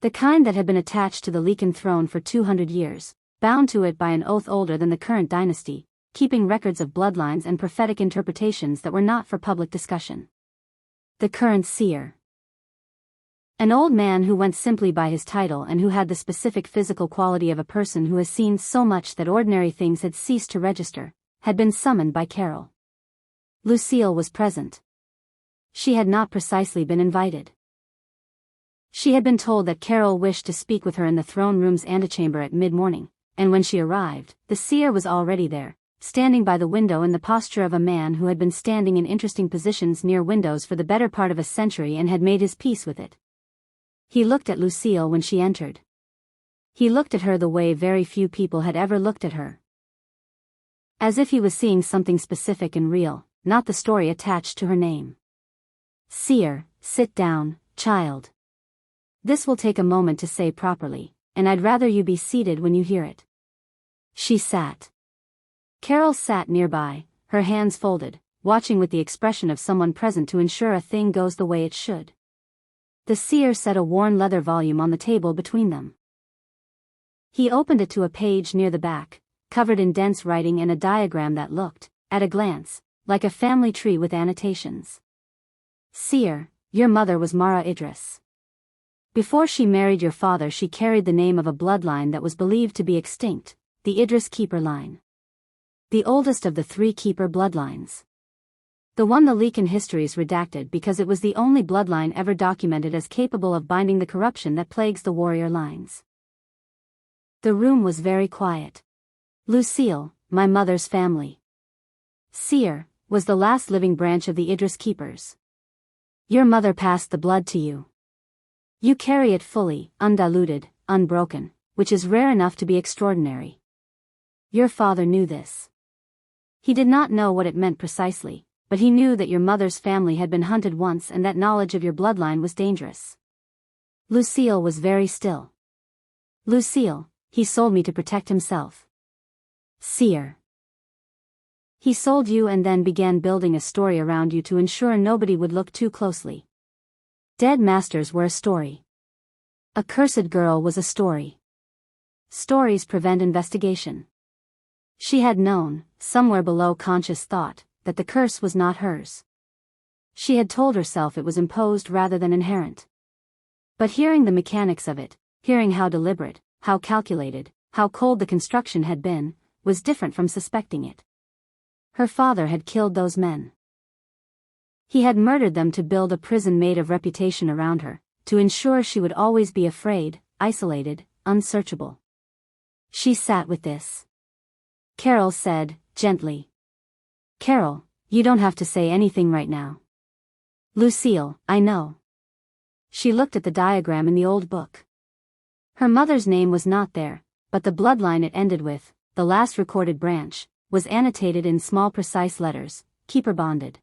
The kind that had been attached to the Lycan throne for 200 years, bound to it by an oath older than the current dynasty, keeping records of bloodlines and prophetic interpretations that were not for public discussion. The current seer. An old man who went simply by his title and who had the specific physical quality of a person who has seen so much that ordinary things had ceased to register, had been summoned by Carol. Lucille was present. She had not precisely been invited. She had been told that Carol wished to speak with her in the throne room's antechamber at mid-morning, and when she arrived, the seer was already there, standing by the window in the posture of a man who had been standing in interesting positions near windows for the better part of a century and had made his peace with it. He looked at Lucille when she entered. He looked at her the way very few people had ever looked at her. As if he was seeing something specific and real, not the story attached to her name. Seer, sit down, child. This will take a moment to say properly, and I'd rather you be seated when you hear it. She sat. Carol sat nearby, her hands folded, watching with the expression of someone present to ensure a thing goes the way it should. The seer set a worn leather volume on the table between them. He opened it to a page near the back, covered in dense writing and a diagram that looked, at a glance, like a family tree with annotations. Seer, your mother was Mara Idris. Before she married your father she carried the name of a bloodline that was believed to be extinct, the Idris Keeper line. The oldest of the 3 Keeper bloodlines. The one the Lycan histories redacted because it was the only bloodline ever documented as capable of binding the corruption that plagues the warrior lines. The room was very quiet. Lucille, my mother's family. Seer, was the last living branch of the Idris Keepers. Your mother passed the blood to you. You carry it fully, undiluted, unbroken, which is rare enough to be extraordinary. Your father knew this. He did not know what it meant precisely, but he knew that your mother's family had been hunted once and that knowledge of your bloodline was dangerous. Lucille was very still. Lucille, he sold me to protect himself. Seer. He sold you and then began building a story around you to ensure nobody would look too closely. Dead masters were a story. A cursed girl was a story. Stories prevent investigation. She had known, somewhere below conscious thought, that the curse was not hers. She had told herself it was imposed rather than inherent. But hearing the mechanics of it, hearing how deliberate, how calculated, how cold the construction had been, was different from suspecting it. Her father had killed those men. He had murdered them to build a prison made of reputation around her, to ensure she would always be afraid, isolated, unsearchable. She sat with this. Carol said, gently. Carol, you don't have to say anything right now. Lucille, I know. She looked at the diagram in the old book. Her mother's name was not there, but the bloodline it ended with, the last recorded branch, was annotated in small precise letters, keeper bonded.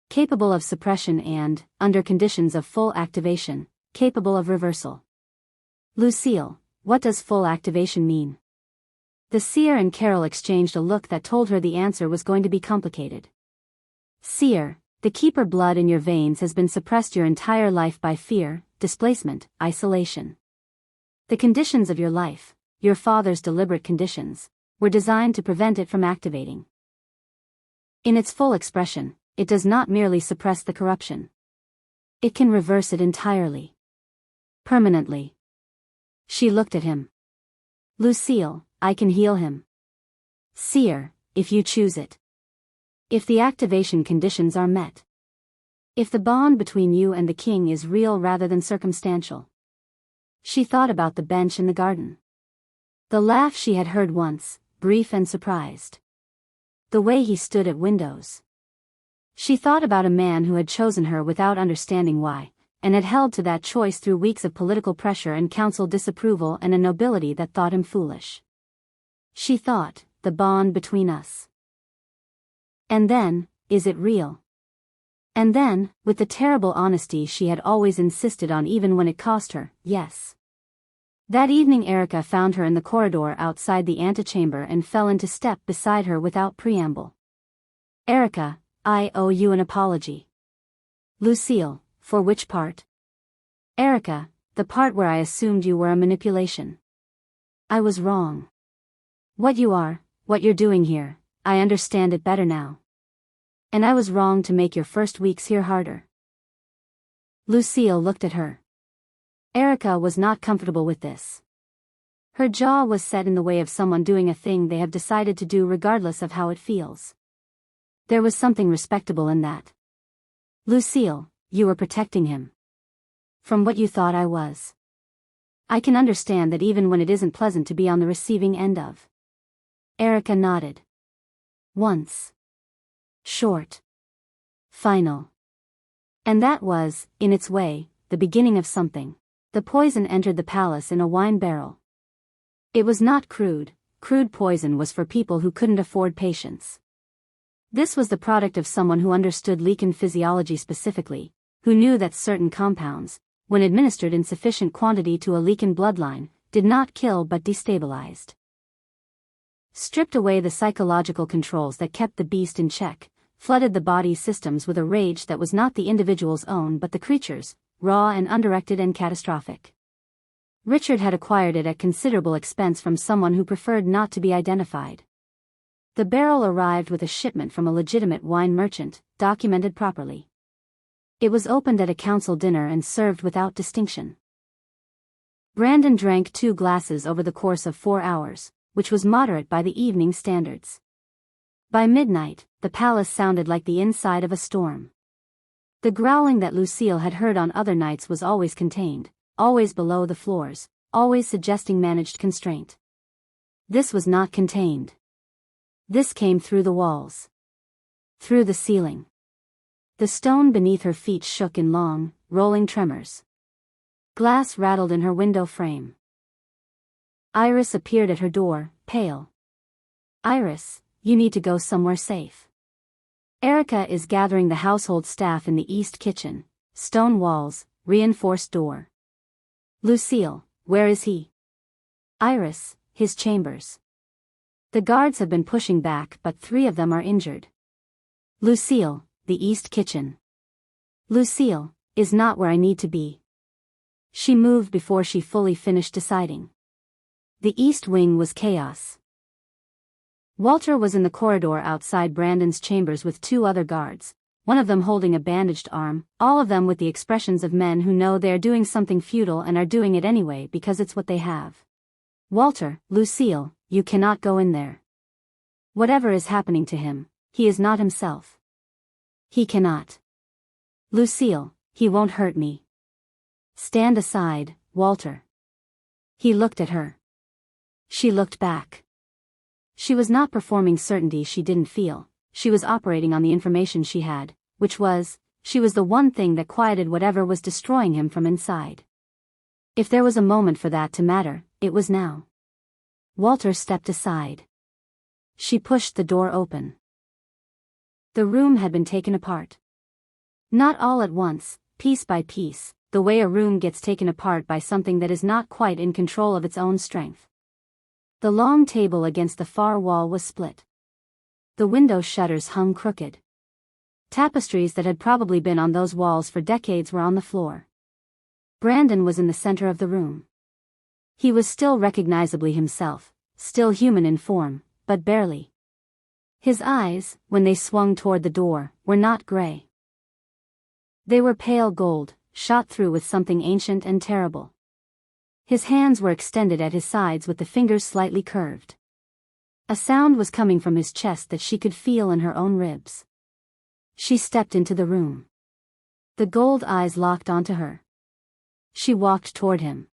Capable of suppression and, under conditions of full activation, capable of reversal. Lucille, what does full activation mean? The seer and Carol exchanged a look that told her the answer was going to be complicated. Seer, the keeper blood in your veins has been suppressed your entire life by fear, displacement, isolation. The conditions of your life, your father's deliberate conditions, were designed to prevent it from activating. In its full expression, it does not merely suppress the corruption. It can reverse it entirely. Permanently. She looked at him. Lucille, I can heal him. Seer, if you choose it. If the activation conditions are met. If the bond between you and the king is real rather than circumstantial. She thought about the bench in the garden. The laugh she had heard once, brief and surprised. The way he stood at windows. She thought about a man who had chosen her without understanding why, and had held to that choice through weeks of political pressure and council disapproval and a nobility that thought him foolish. She thought, the bond between us. And then, is it real? And then, with the terrible honesty she had always insisted on even when it cost her, yes. That evening Erica found her in the corridor outside the antechamber and fell into step beside her without preamble. Erica, I owe you an apology. Lucille, for which part? Erica, the part where I assumed you were a manipulation. I was wrong. What you are, what you're doing here, I understand it better now. And I was wrong to make your first weeks here harder. Lucille looked at her. Erica was not comfortable with this. Her jaw was set in the way of someone doing a thing they have decided to do regardless of how it feels. There was something respectable in that. Lucille, you were protecting him. From what you thought I was. I can understand that even when it isn't pleasant to be on the receiving end of. Erica nodded. Once. Short. Final. And that was, in its way, the beginning of something. The poison entered the palace in a wine barrel. It was not crude. Crude poison was for people who couldn't afford patience. This was the product of someone who understood Lycan physiology specifically, who knew that certain compounds, when administered in sufficient quantity to a Lycan bloodline, did not kill but destabilized. Stripped away the psychological controls that kept the beast in check, flooded the body's systems with a rage that was not the individual's own but the creature's, raw and undirected and catastrophic. Richard had acquired it at considerable expense from someone who preferred not to be identified. The barrel arrived with a shipment from a legitimate wine merchant, documented properly. It was opened at a council dinner and served without distinction. Brandon drank 2 glasses over the course of 4 hours, which was moderate by the evening standards. By midnight, the palace sounded like the inside of a storm. The growling that Lucille had heard on other nights was always contained, always below the floors, always suggesting managed constraint. This was not contained. This came through the walls. Through the ceiling. The stone beneath her feet shook in long, rolling tremors. Glass rattled in her window frame. Iris appeared at her door, pale. Iris, you need to go somewhere safe. Erica is gathering the household staff in the east kitchen. Stone walls, reinforced door. Lucille, where is he? Iris, his chambers. The guards have been pushing back, but 3 of them are injured. Lucille, the east kitchen. Lucille, is not where I need to be. She moved before she fully finished deciding. The east wing was chaos. Walter was in the corridor outside Brandon's chambers with 2 other guards, one of them holding a bandaged arm, all of them with the expressions of men who know they are doing something futile and are doing it anyway because it's what they have. Walter, Lucille, you cannot go in there. Whatever is happening to him, he is not himself. He cannot. Lucille, he won't hurt me. Stand aside, Walter. He looked at her. She looked back. She was not performing certainty she didn't feel, she was operating on the information she had, which was, she was the one thing that quieted whatever was destroying him from inside. If there was a moment for that to matter, it was now. Walter stepped aside. She pushed the door open. The room had been taken apart. Not all at once, piece by piece, the way a room gets taken apart by something that is not quite in control of its own strength. The long table against the far wall was split. The window shutters hung crooked. Tapestries that had probably been on those walls for decades were on the floor. Brandon was in the center of the room. He was still recognizably himself, still human in form, but barely. His eyes, when they swung toward the door, were not gray. They were pale gold, shot through with something ancient and terrible. His hands were extended at his sides with the fingers slightly curved. A sound was coming from his chest that she could feel in her own ribs. She stepped into the room. The gold eyes locked onto her. She walked toward him.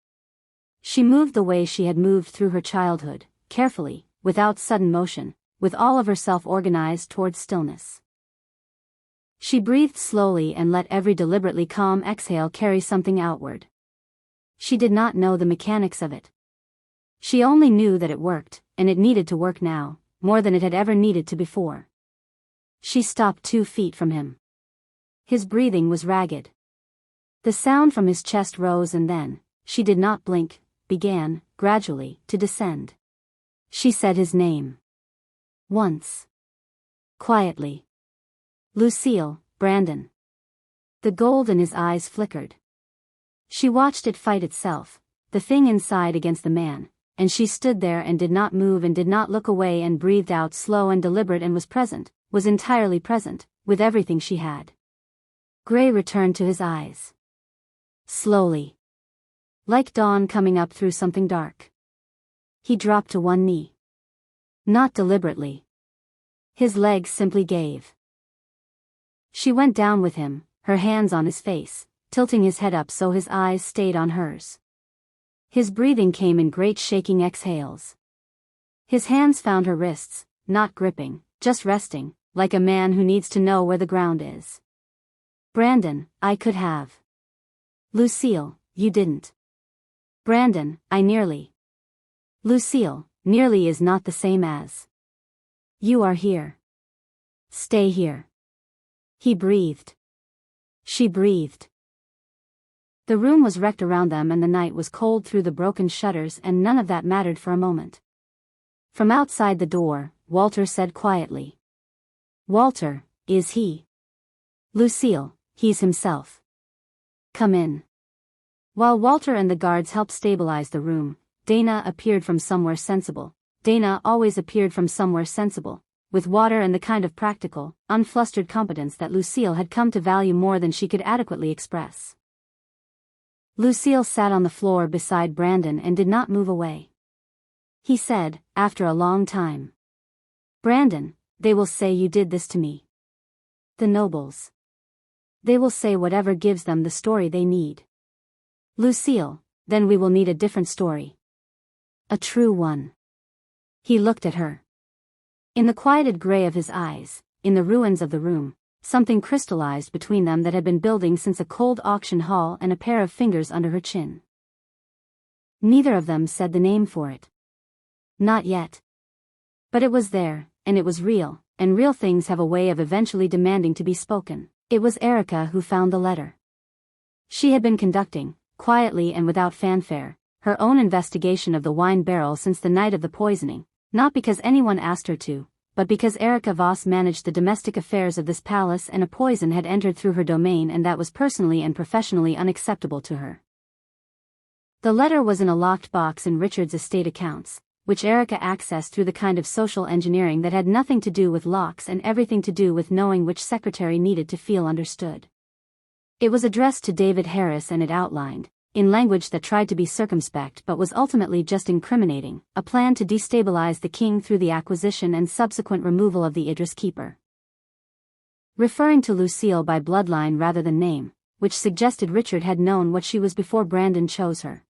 She moved the way she had moved through her childhood, carefully, without sudden motion, with all of herself organized towards stillness. She breathed slowly and let every deliberately calm exhale carry something outward. She did not know the mechanics of it. She only knew that it worked, and it needed to work now, more than it had ever needed to before. She stopped 2 feet from him. His breathing was ragged. The sound from his chest rose and then, she did not blink, began, gradually, to descend. She said his name. Once. Quietly. Lucille, Brandon. The gold in his eyes flickered. She watched it fight itself, the thing inside against the man, and she stood there and did not move and did not look away and breathed out slow and deliberate and was present, was entirely present, with everything she had. Gray returned to his eyes. Slowly. Like dawn coming up through something dark. He dropped to one knee. Not deliberately. His legs simply gave. She went down with him, her hands on his face, tilting his head up so his eyes stayed on hers. His breathing came in great shaking exhales. His hands found her wrists, not gripping, just resting, like a man who needs to know where the ground is. Brandon, I could have. Lucille, you didn't. Brandon, I nearly. Lucille, nearly is not the same as. You are here. Stay here. He breathed. She breathed. The room was wrecked around them and the night was cold through the broken shutters and none of that mattered for a moment. From outside the door, Walter said quietly. Walter, is he? Lucille, he's himself. Come in. While Walter and the guards helped stabilize the room, Dana appeared from somewhere sensible. Dana always appeared from somewhere sensible, with water and the kind of practical, unflustered competence that Lucille had come to value more than she could adequately express. Lucille sat on the floor beside Brandon and did not move away. He said, after a long time. Brandon, they will say you did this to me. The nobles. They will say whatever gives them the story they need. Lucille, then we will need a different story. A true one. He looked at her. In the quieted gray of his eyes, in the ruins of the room, something crystallized between them that had been building since a cold auction hall and a pair of fingers under her chin. Neither of them said the name for it. Not yet. But it was there, and it was real, and real things have a way of eventually demanding to be spoken. It was Erica who found the letter. She had been conducting, quietly and without fanfare, her own investigation of the wine barrel since the night of the poisoning, not because anyone asked her to, but because Erica Voss managed the domestic affairs of this palace and a poison had entered through her domain and that was personally and professionally unacceptable to her. The letter was in a locked box in Richard's estate accounts, which Erica accessed through the kind of social engineering that had nothing to do with locks and everything to do with knowing which secretary needed to feel understood. It was addressed to David Harris and it outlined, in language that tried to be circumspect but was ultimately just incriminating, a plan to destabilize the king through the acquisition and subsequent removal of the Idris keeper. Referring to Lucille by bloodline rather than name, which suggested Richard had known what she was before Brandon chose her.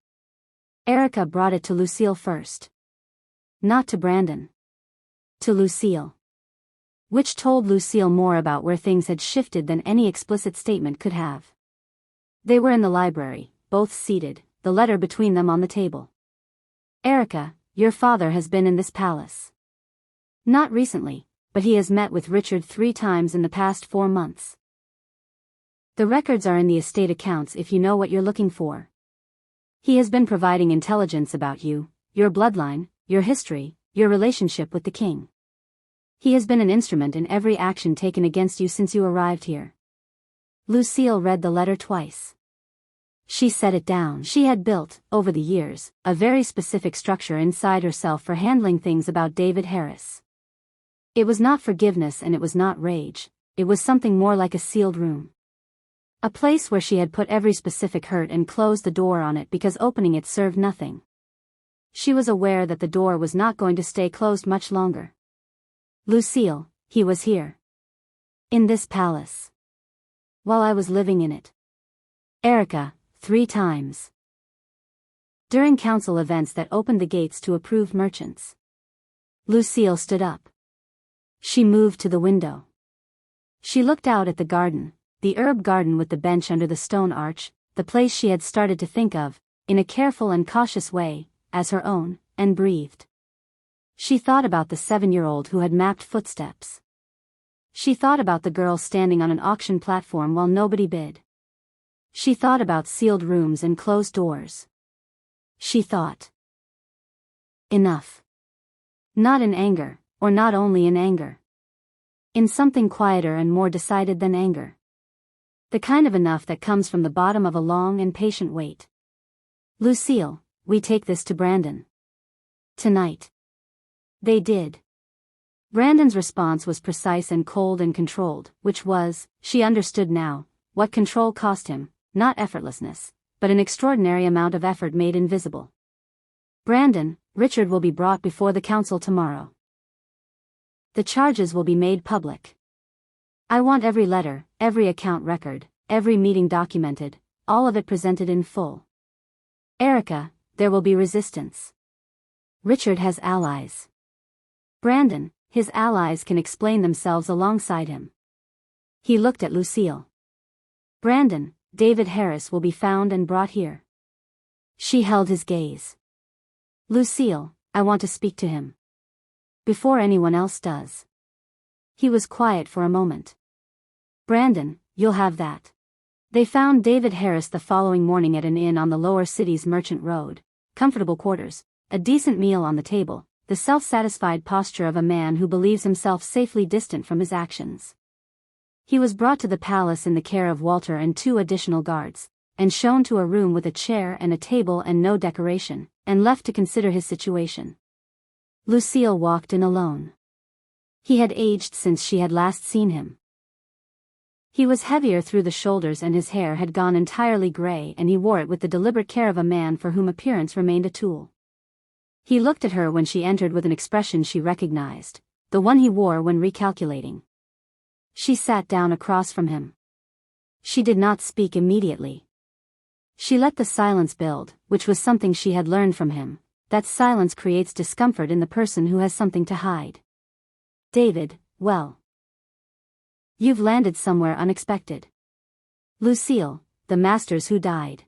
Erica brought it to Lucille first. Not to Brandon. To Lucille. Which told Lucille more about where things had shifted than any explicit statement could have. They were in the library, both seated, the letter between them on the table. Erica, your father has been in this palace. Not recently, but he has met with Richard 3 times in the past 4 months. The records are in the estate accounts if you know what you're looking for. He has been providing intelligence about you, your bloodline, your history, your relationship with the king. He has been an instrument in every action taken against you since you arrived here. Lucille read the letter twice. She set it down. She had built, over the years, a very specific structure inside herself for handling things about David Harris. It was not forgiveness and it was not rage, it was something more like a sealed room. A place where she had put every specific hurt and closed the door on it because opening it served nothing. She was aware that the door was not going to stay closed much longer. Lucille, he was here. In this palace. While I was living in it. Erica, 3 times. During council events that opened the gates to approved merchants. Lucille stood up. She moved to the window. She looked out at the garden, the herb garden with the bench under the stone arch, the place she had started to think of, in a careful and cautious way, as her own, and breathed. She thought about the 7-year-old who had mapped footsteps. She thought about the girl standing on an auction platform while nobody bid. She thought about sealed rooms and closed doors. She thought. Enough. Not in anger, or not only in anger. In something quieter and more decided than anger. The kind of enough that comes from the bottom of a long and patient wait. Lucille, we take this to Brandon. Tonight. They did. Brandon's response was precise and cold and controlled, which was, she understood now, what control cost him, not effortlessness, but an extraordinary amount of effort made invisible. Brandon, Richard will be brought before the council tomorrow. The charges will be made public. I want every letter, every account record, every meeting documented, all of it presented in full. Erica, there will be resistance. Richard has allies. Brandon, his allies can explain themselves alongside him. He looked at Lucille. Brandon, David Harris will be found and brought here. She held his gaze. Lucille, I want to speak to him. Before anyone else does. He was quiet for a moment. Brandon, you'll have that. They found David Harris the following morning at an inn on the lower city's Merchant Road. Comfortable quarters, a decent meal on the table, the self-satisfied posture of a man who believes himself safely distant from his actions. He was brought to the palace in the care of Walter and 2 additional guards, and shown to a room with a chair and a table and no decoration, and left to consider his situation. Lucille walked in alone. He had aged since she had last seen him. He was heavier through the shoulders and his hair had gone entirely gray and he wore it with the deliberate care of a man for whom appearance remained a tool. He looked at her when she entered with an expression she recognized, the one he wore when recalculating. She sat down across from him. She did not speak immediately. She let the silence build, which was something she had learned from him, that silence creates discomfort in the person who has something to hide. David, well. You've landed somewhere unexpected. Lucille, the masters who died.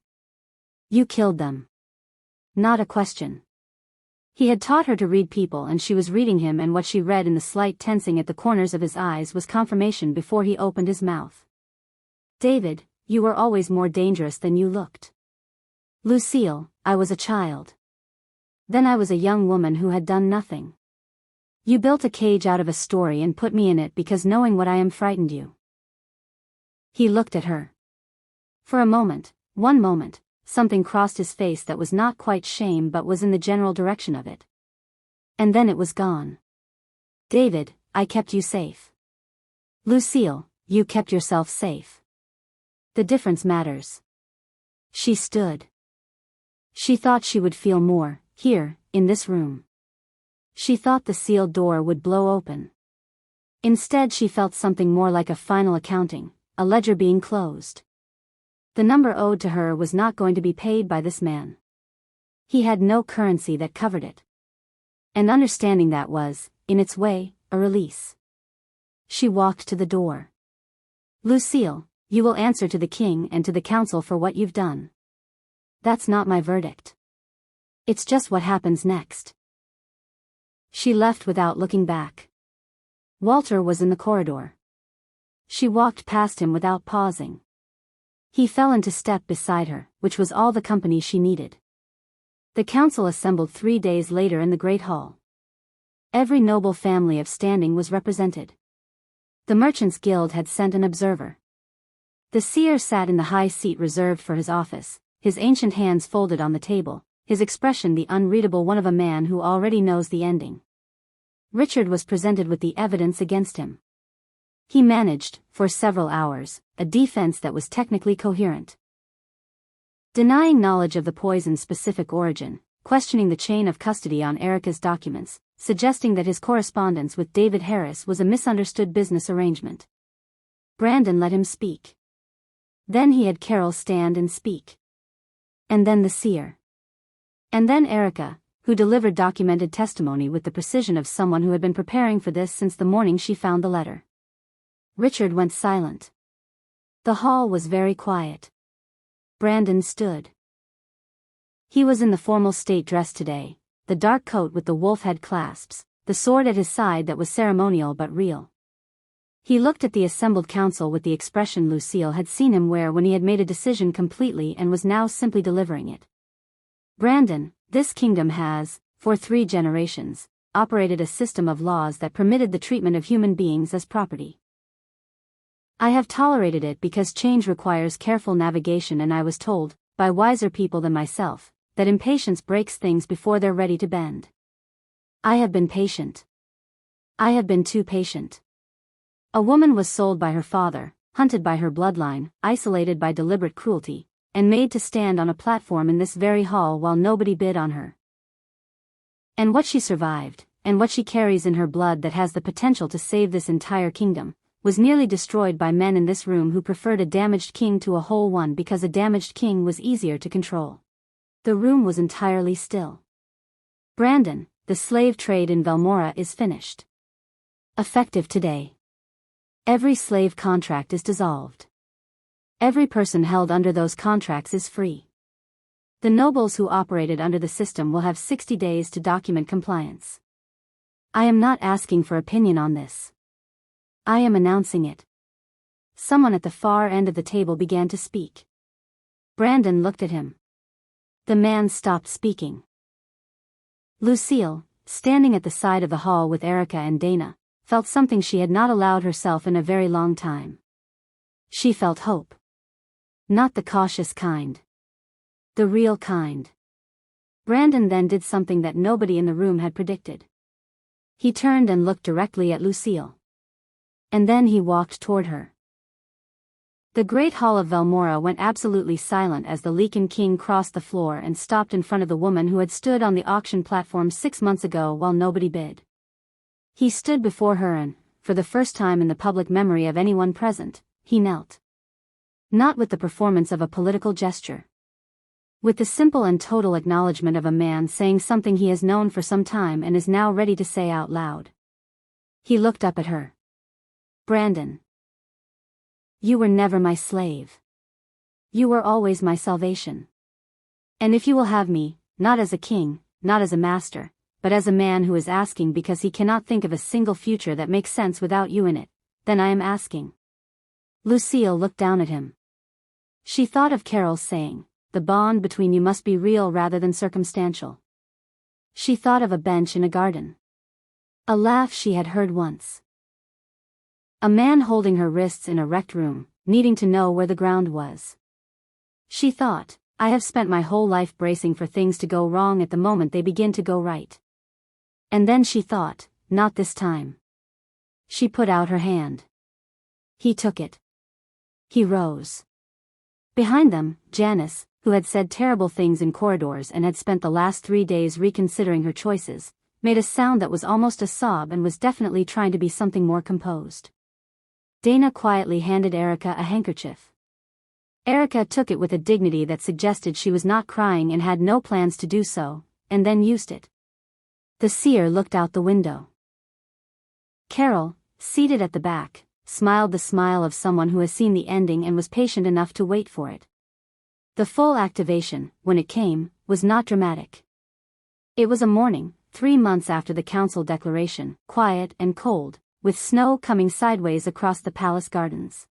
You killed them. Not a question. He had taught her to read people and she was reading him, and what she read in the slight tensing at the corners of his eyes was confirmation before he opened his mouth. David, you were always more dangerous than you looked. Lucille, I was a child. Then I was a young woman who had done nothing. You built a cage out of a story and put me in it because knowing what I am frightened you. He looked at her. For a moment, one moment, something crossed his face that was not quite shame but was in the general direction of it. And then it was gone. David, I kept you safe. Lucille, you kept yourself safe. The difference matters. She stood. She thought she would feel more, here, in this room. She thought the sealed door would blow open. Instead she felt something more like a final accounting, a ledger being closed. The number owed to her was not going to be paid by this man. He had no currency that covered it. And understanding that was, in its way, a release. She walked to the door. Lucille, you will answer to the king and to the council for what you've done. That's not my verdict. It's just what happens next. She left without looking back. Walter was in the corridor. She walked past him without pausing. He fell into step beside her, which was all the company she needed. The council assembled 3 days later in the Great Hall. Every noble family of standing was represented. The Merchants' Guild had sent an observer. The seer sat in the high seat reserved for his office, his ancient hands folded on the table, his expression the unreadable one of a man who already knows the ending. Richard was presented with the evidence against him. He managed, for several hours, a defense that was technically coherent. Denying knowledge of the poison's specific origin, questioning the chain of custody on Erica's documents, suggesting that his correspondence with David Harris was a misunderstood business arrangement. Brandon let him speak. Then he had Carol stand and speak. And then the seer. And then Erica, who delivered documented testimony with the precision of someone who had been preparing for this since the morning she found the letter. Richard went silent. The hall was very quiet. Brandon stood. He was in the formal state dress today, the dark coat with the wolf head clasps, the sword at his side that was ceremonial but real. He looked at the assembled council with the expression Lucille had seen him wear when he had made a decision completely and was now simply delivering it. Brandon, this kingdom has, for 3 generations, operated a system of laws that permitted the treatment of human beings as property. I have tolerated it because change requires careful navigation, and I was told, by wiser people than myself, that impatience breaks things before they're ready to bend. I have been patient. I have been too patient. A woman was sold by her father, hunted by her bloodline, isolated by deliberate cruelty, and made to stand on a platform in this very hall while nobody bid on her. And what she survived, and what she carries in her blood that has the potential to save this entire kingdom, was nearly destroyed by men in this room who preferred a damaged king to a whole one because a damaged king was easier to control. The room was entirely still. Brandon, the slave trade in Velmora is finished. Effective today. Every slave contract is dissolved. Every person held under those contracts is free. The nobles who operated under the system will have 60 days to document compliance. I am not asking for opinion on this. I am announcing it. Someone at the far end of the table began to speak. Brandon looked at him. The man stopped speaking. Lucille, standing at the side of the hall with Erica and Dana, felt something she had not allowed herself in a very long time. She felt hope. Not the cautious kind. The real kind. Brandon then did something that nobody in the room had predicted. He turned and looked directly at Lucille. And then he walked toward her. The great hall of Velmora went absolutely silent as the Lycan King crossed the floor and stopped in front of the woman who had stood on the auction platform 6 months ago while nobody bid. He stood before her and, for the first time in the public memory of anyone present, he knelt. Not with the performance of a political gesture. With the simple and total acknowledgement of a man saying something he has known for some time and is now ready to say out loud. He looked up at her. Brandon. You were never my slave. You were always my salvation. And if you will have me, not as a king, not as a master, but as a man who is asking because he cannot think of a single future that makes sense without you in it, then I am asking." Lucille looked down at him. She thought of Carol's saying, "The bond between you must be real rather than circumstantial." She thought of a bench in a garden. A laugh she had heard once. A man holding her wrists in a rec room, needing to know where the ground was. She thought, "I have spent my whole life bracing for things to go wrong at the moment they begin to go right." And then she thought, "Not this time." She put out her hand. He took it. He rose. Behind them, Janice, who had said terrible things in corridors and had spent the last 3 days reconsidering her choices, made a sound that was almost a sob and was definitely trying to be something more composed. Dana quietly handed Erica a handkerchief. Erica took it with a dignity that suggested she was not crying and had no plans to do so, and then used it. The seer looked out the window. Carol, seated at the back, smiled the smile of someone who has seen the ending and was patient enough to wait for it. The full activation, when it came, was not dramatic. It was a morning, 3 months after the council declaration, quiet and cold, with snow coming sideways across the palace gardens.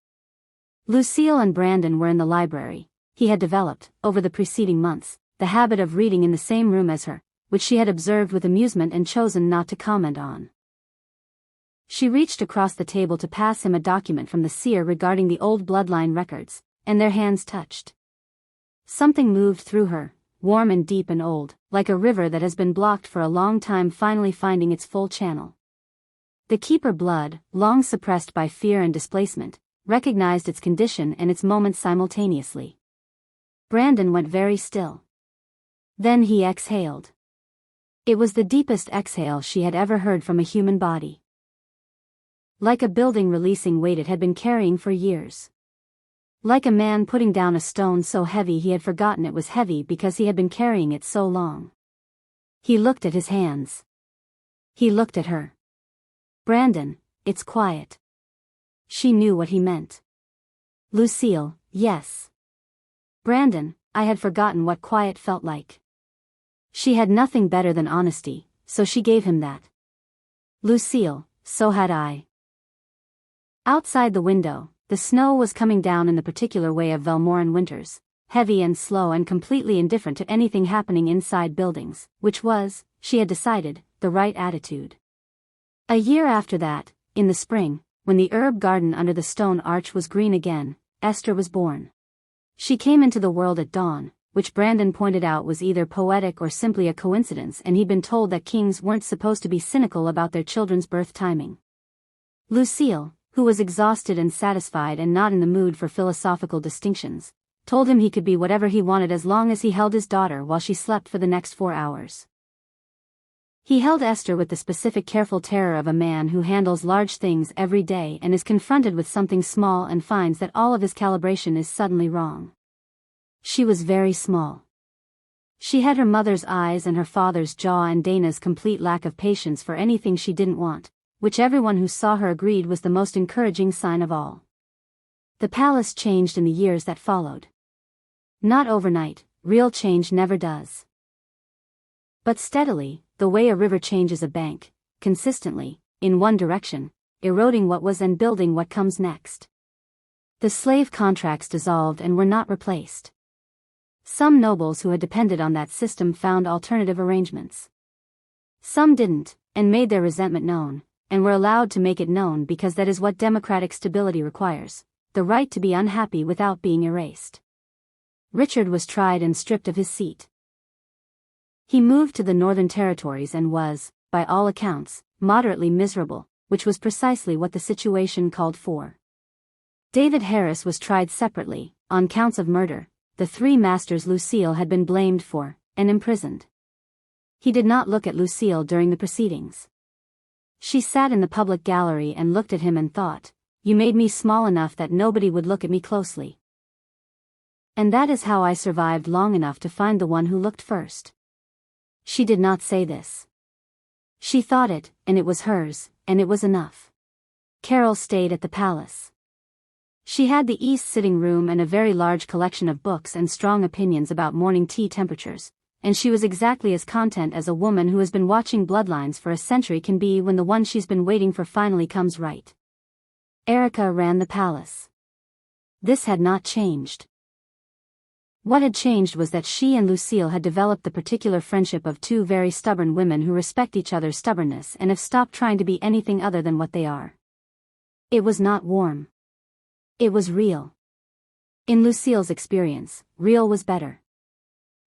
Lucille and Brandon were in the library. He had developed, over the preceding months, the habit of reading in the same room as her, which she had observed with amusement and chosen not to comment on. She reached across the table to pass him a document from the seer regarding the old bloodline records, and their hands touched. Something moved through her, warm and deep and old, like a river that has been blocked for a long time finally finding its full channel. The keeper blood, long suppressed by fear and displacement, recognized its condition and its moment simultaneously. Brandon went very still. Then he exhaled. It was the deepest exhale she had ever heard from a human body. Like a building releasing weight it had been carrying for years. Like a man putting down a stone so heavy he had forgotten it was heavy because he had been carrying it so long. He looked at his hands. He looked at her. "Brandon, it's quiet." She knew what he meant. "Lucille, yes." "Brandon, I had forgotten what quiet felt like." She had nothing better than honesty, so she gave him that. "Lucille, so had I." Outside the window, the snow was coming down in the particular way of Velmoran winters, heavy and slow and completely indifferent to anything happening inside buildings, which was, she had decided, the right attitude. A year after that, in the spring, when the herb garden under the stone arch was green again, Esther was born. She came into the world at dawn, which Brandon pointed out was either poetic or simply a coincidence, and he'd been told that kings weren't supposed to be cynical about their children's birth timing. Lucille, who was exhausted and satisfied and not in the mood for philosophical distinctions, told him he could be whatever he wanted as long as he held his daughter while she slept for the next 4 hours. He held Esther with the specific careful terror of a man who handles large things every day and is confronted with something small and finds that all of his calibration is suddenly wrong. She was very small. She had her mother's eyes and her father's jaw and Dana's complete lack of patience for anything she didn't want, which everyone who saw her agreed was the most encouraging sign of all. The palace changed in the years that followed. Not overnight, real change never does. But steadily, the way a river changes a bank, consistently, in one direction, eroding what was and building what comes next. The slave contracts dissolved and were not replaced. Some nobles who had depended on that system found alternative arrangements. Some didn't, and made their resentment known, and were allowed to make it known because that is what democratic stability requires, the right to be unhappy without being erased. Richard was tried and stripped of his seat. He moved to the Northern Territories and was, by all accounts, moderately miserable, which was precisely what the situation called for. David Harris was tried separately, on counts of murder, the 3 masters Lucille had been blamed for, and imprisoned. He did not look at Lucille during the proceedings. She sat in the public gallery and looked at him and thought, "You made me small enough that nobody would look at me closely. And that is how I survived long enough to find the one who looked first." She did not say this. She thought it, and it was hers, and it was enough. Carol stayed at the palace. She had the East sitting room and a very large collection of books and strong opinions about morning tea temperatures, and she was exactly as content as a woman who has been watching bloodlines for a century can be when the one she's been waiting for finally comes right. Erica ran the palace. This had not changed. What had changed was that she and Lucille had developed the particular friendship of two very stubborn women who respect each other's stubbornness and have stopped trying to be anything other than what they are. It was not warm. It was real. In Lucille's experience, real was better.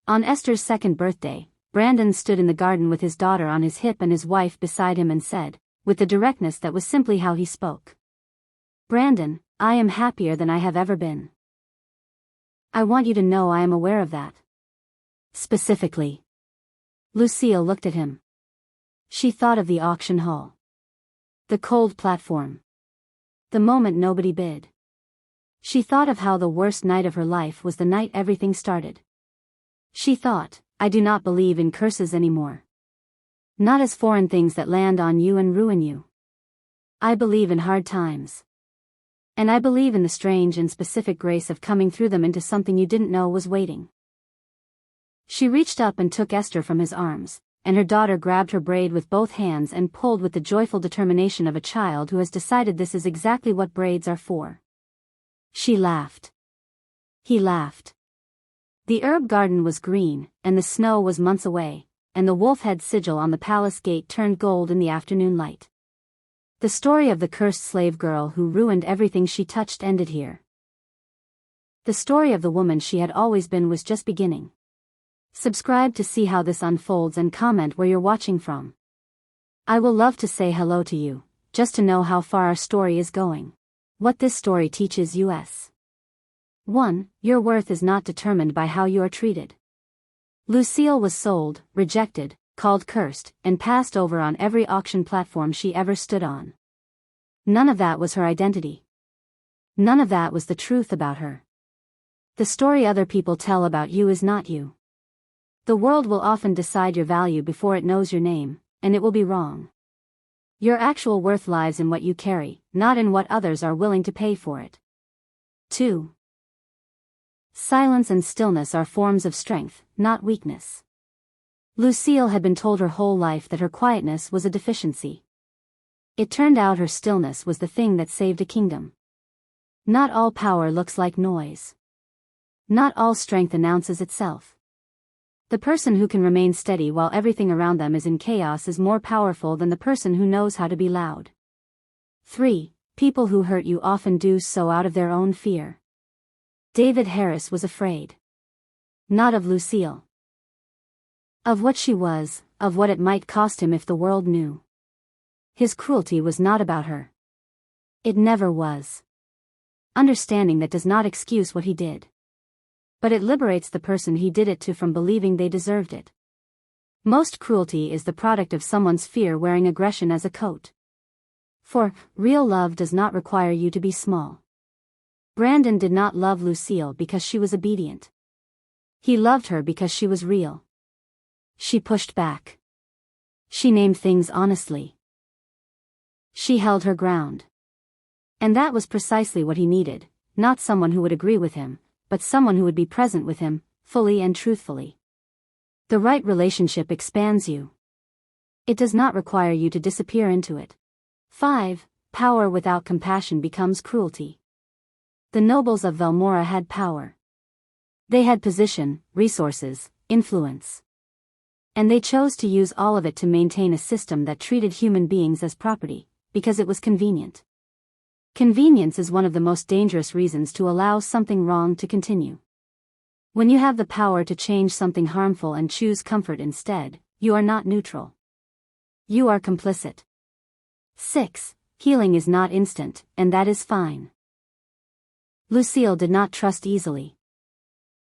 On Esther's second birthday, Brandon stood in the garden with his daughter on his hip and his wife beside him and said, with the directness that was simply how he spoke, "Brandon, I am happier than I have ever been. I want you to know I am aware of that." Specifically. Lucille looked at him. She thought of the auction hall. The cold platform. The moment nobody bid. She thought of how the worst night of her life was the night everything started. She thought, I do not believe in curses anymore. Not as foreign things that land on you and ruin you. I believe in hard times. And I believe in the strange and specific grace of coming through them into something you didn't know was waiting. She reached up and took Esther from his arms, and her daughter grabbed her braid with both hands and pulled with the joyful determination of a child who has decided this is exactly what braids are for. She laughed. He laughed. The herb garden was green, and the snow was months away, and the wolf-head sigil on the palace gate turned gold in the afternoon light. The story of the cursed slave girl who ruined everything she touched ended here. The story of the woman she had always been was just beginning. Subscribe to see how this unfolds and comment where you're watching from. I will love to say hello to you, just to know how far our story is going. What this story teaches us. 1. Your worth is not determined by how you are treated. Lucille was sold, rejected, called cursed, and passed over on every auction platform she ever stood on. None of that was her identity. None of that was the truth about her. The story other people tell about you is not you. The world will often decide your value before it knows your name, and it will be wrong. Your actual worth lies in what you carry, not in what others are willing to pay for it. 2. Silence and stillness are forms of strength, not weakness. Lucille had been told her whole life that her quietness was a deficiency. It turned out her stillness was the thing that saved a kingdom. Not all power looks like noise. Not all strength announces itself. The person who can remain steady while everything around them is in chaos is more powerful than the person who knows how to be loud. 3. People who hurt you often do so out of their own fear. David Harris was afraid. Not of Lucille. Of what she was, of what it might cost him if the world knew. His cruelty was not about her. It never was. Understanding that does not excuse what he did. But it liberates the person he did it to from believing they deserved it. Most cruelty is the product of someone's fear wearing aggression as a coat. For, real love does not require you to be small. Brandon did not love Lucille because she was obedient. He loved her because she was real. She pushed back. She named things honestly. She held her ground. And that was precisely what he needed, not someone who would agree with him, but someone who would be present with him, fully and truthfully. The right relationship expands you. It does not require you to disappear into it. 5. Power without compassion becomes cruelty. The nobles of Velmora had power. They had position, resources, influence. And they chose to use all of it to maintain a system that treated human beings as property, because it was convenient. Convenience is one of the most dangerous reasons to allow something wrong to continue. When you have the power to change something harmful and choose comfort instead, you are not neutral. You are complicit. 6. Healing is not instant, and that is fine. Lucille did not trust easily.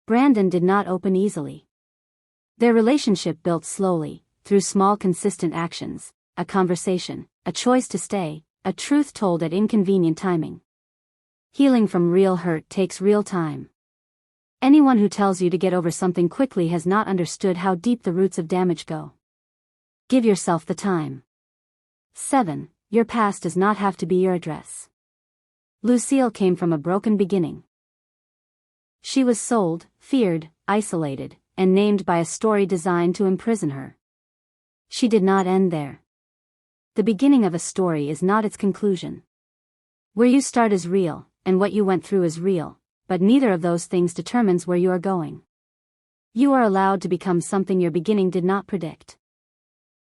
Brandon did not open easily. Their relationship built slowly, through small consistent actions, a conversation, a choice to stay, a truth told at inconvenient timing. Healing from real hurt takes real time. Anyone who tells you to get over something quickly has not understood how deep the roots of damage go. Give yourself the time. 7. Your past does not have to be your address. Lucille came from a broken beginning. She was sold, feared, isolated, and named by a story designed to imprison her. She did not end there. The beginning of a story is not its conclusion. Where you start is real, and what you went through is real, but neither of those things determines where you are going. You are allowed to become something your beginning did not predict.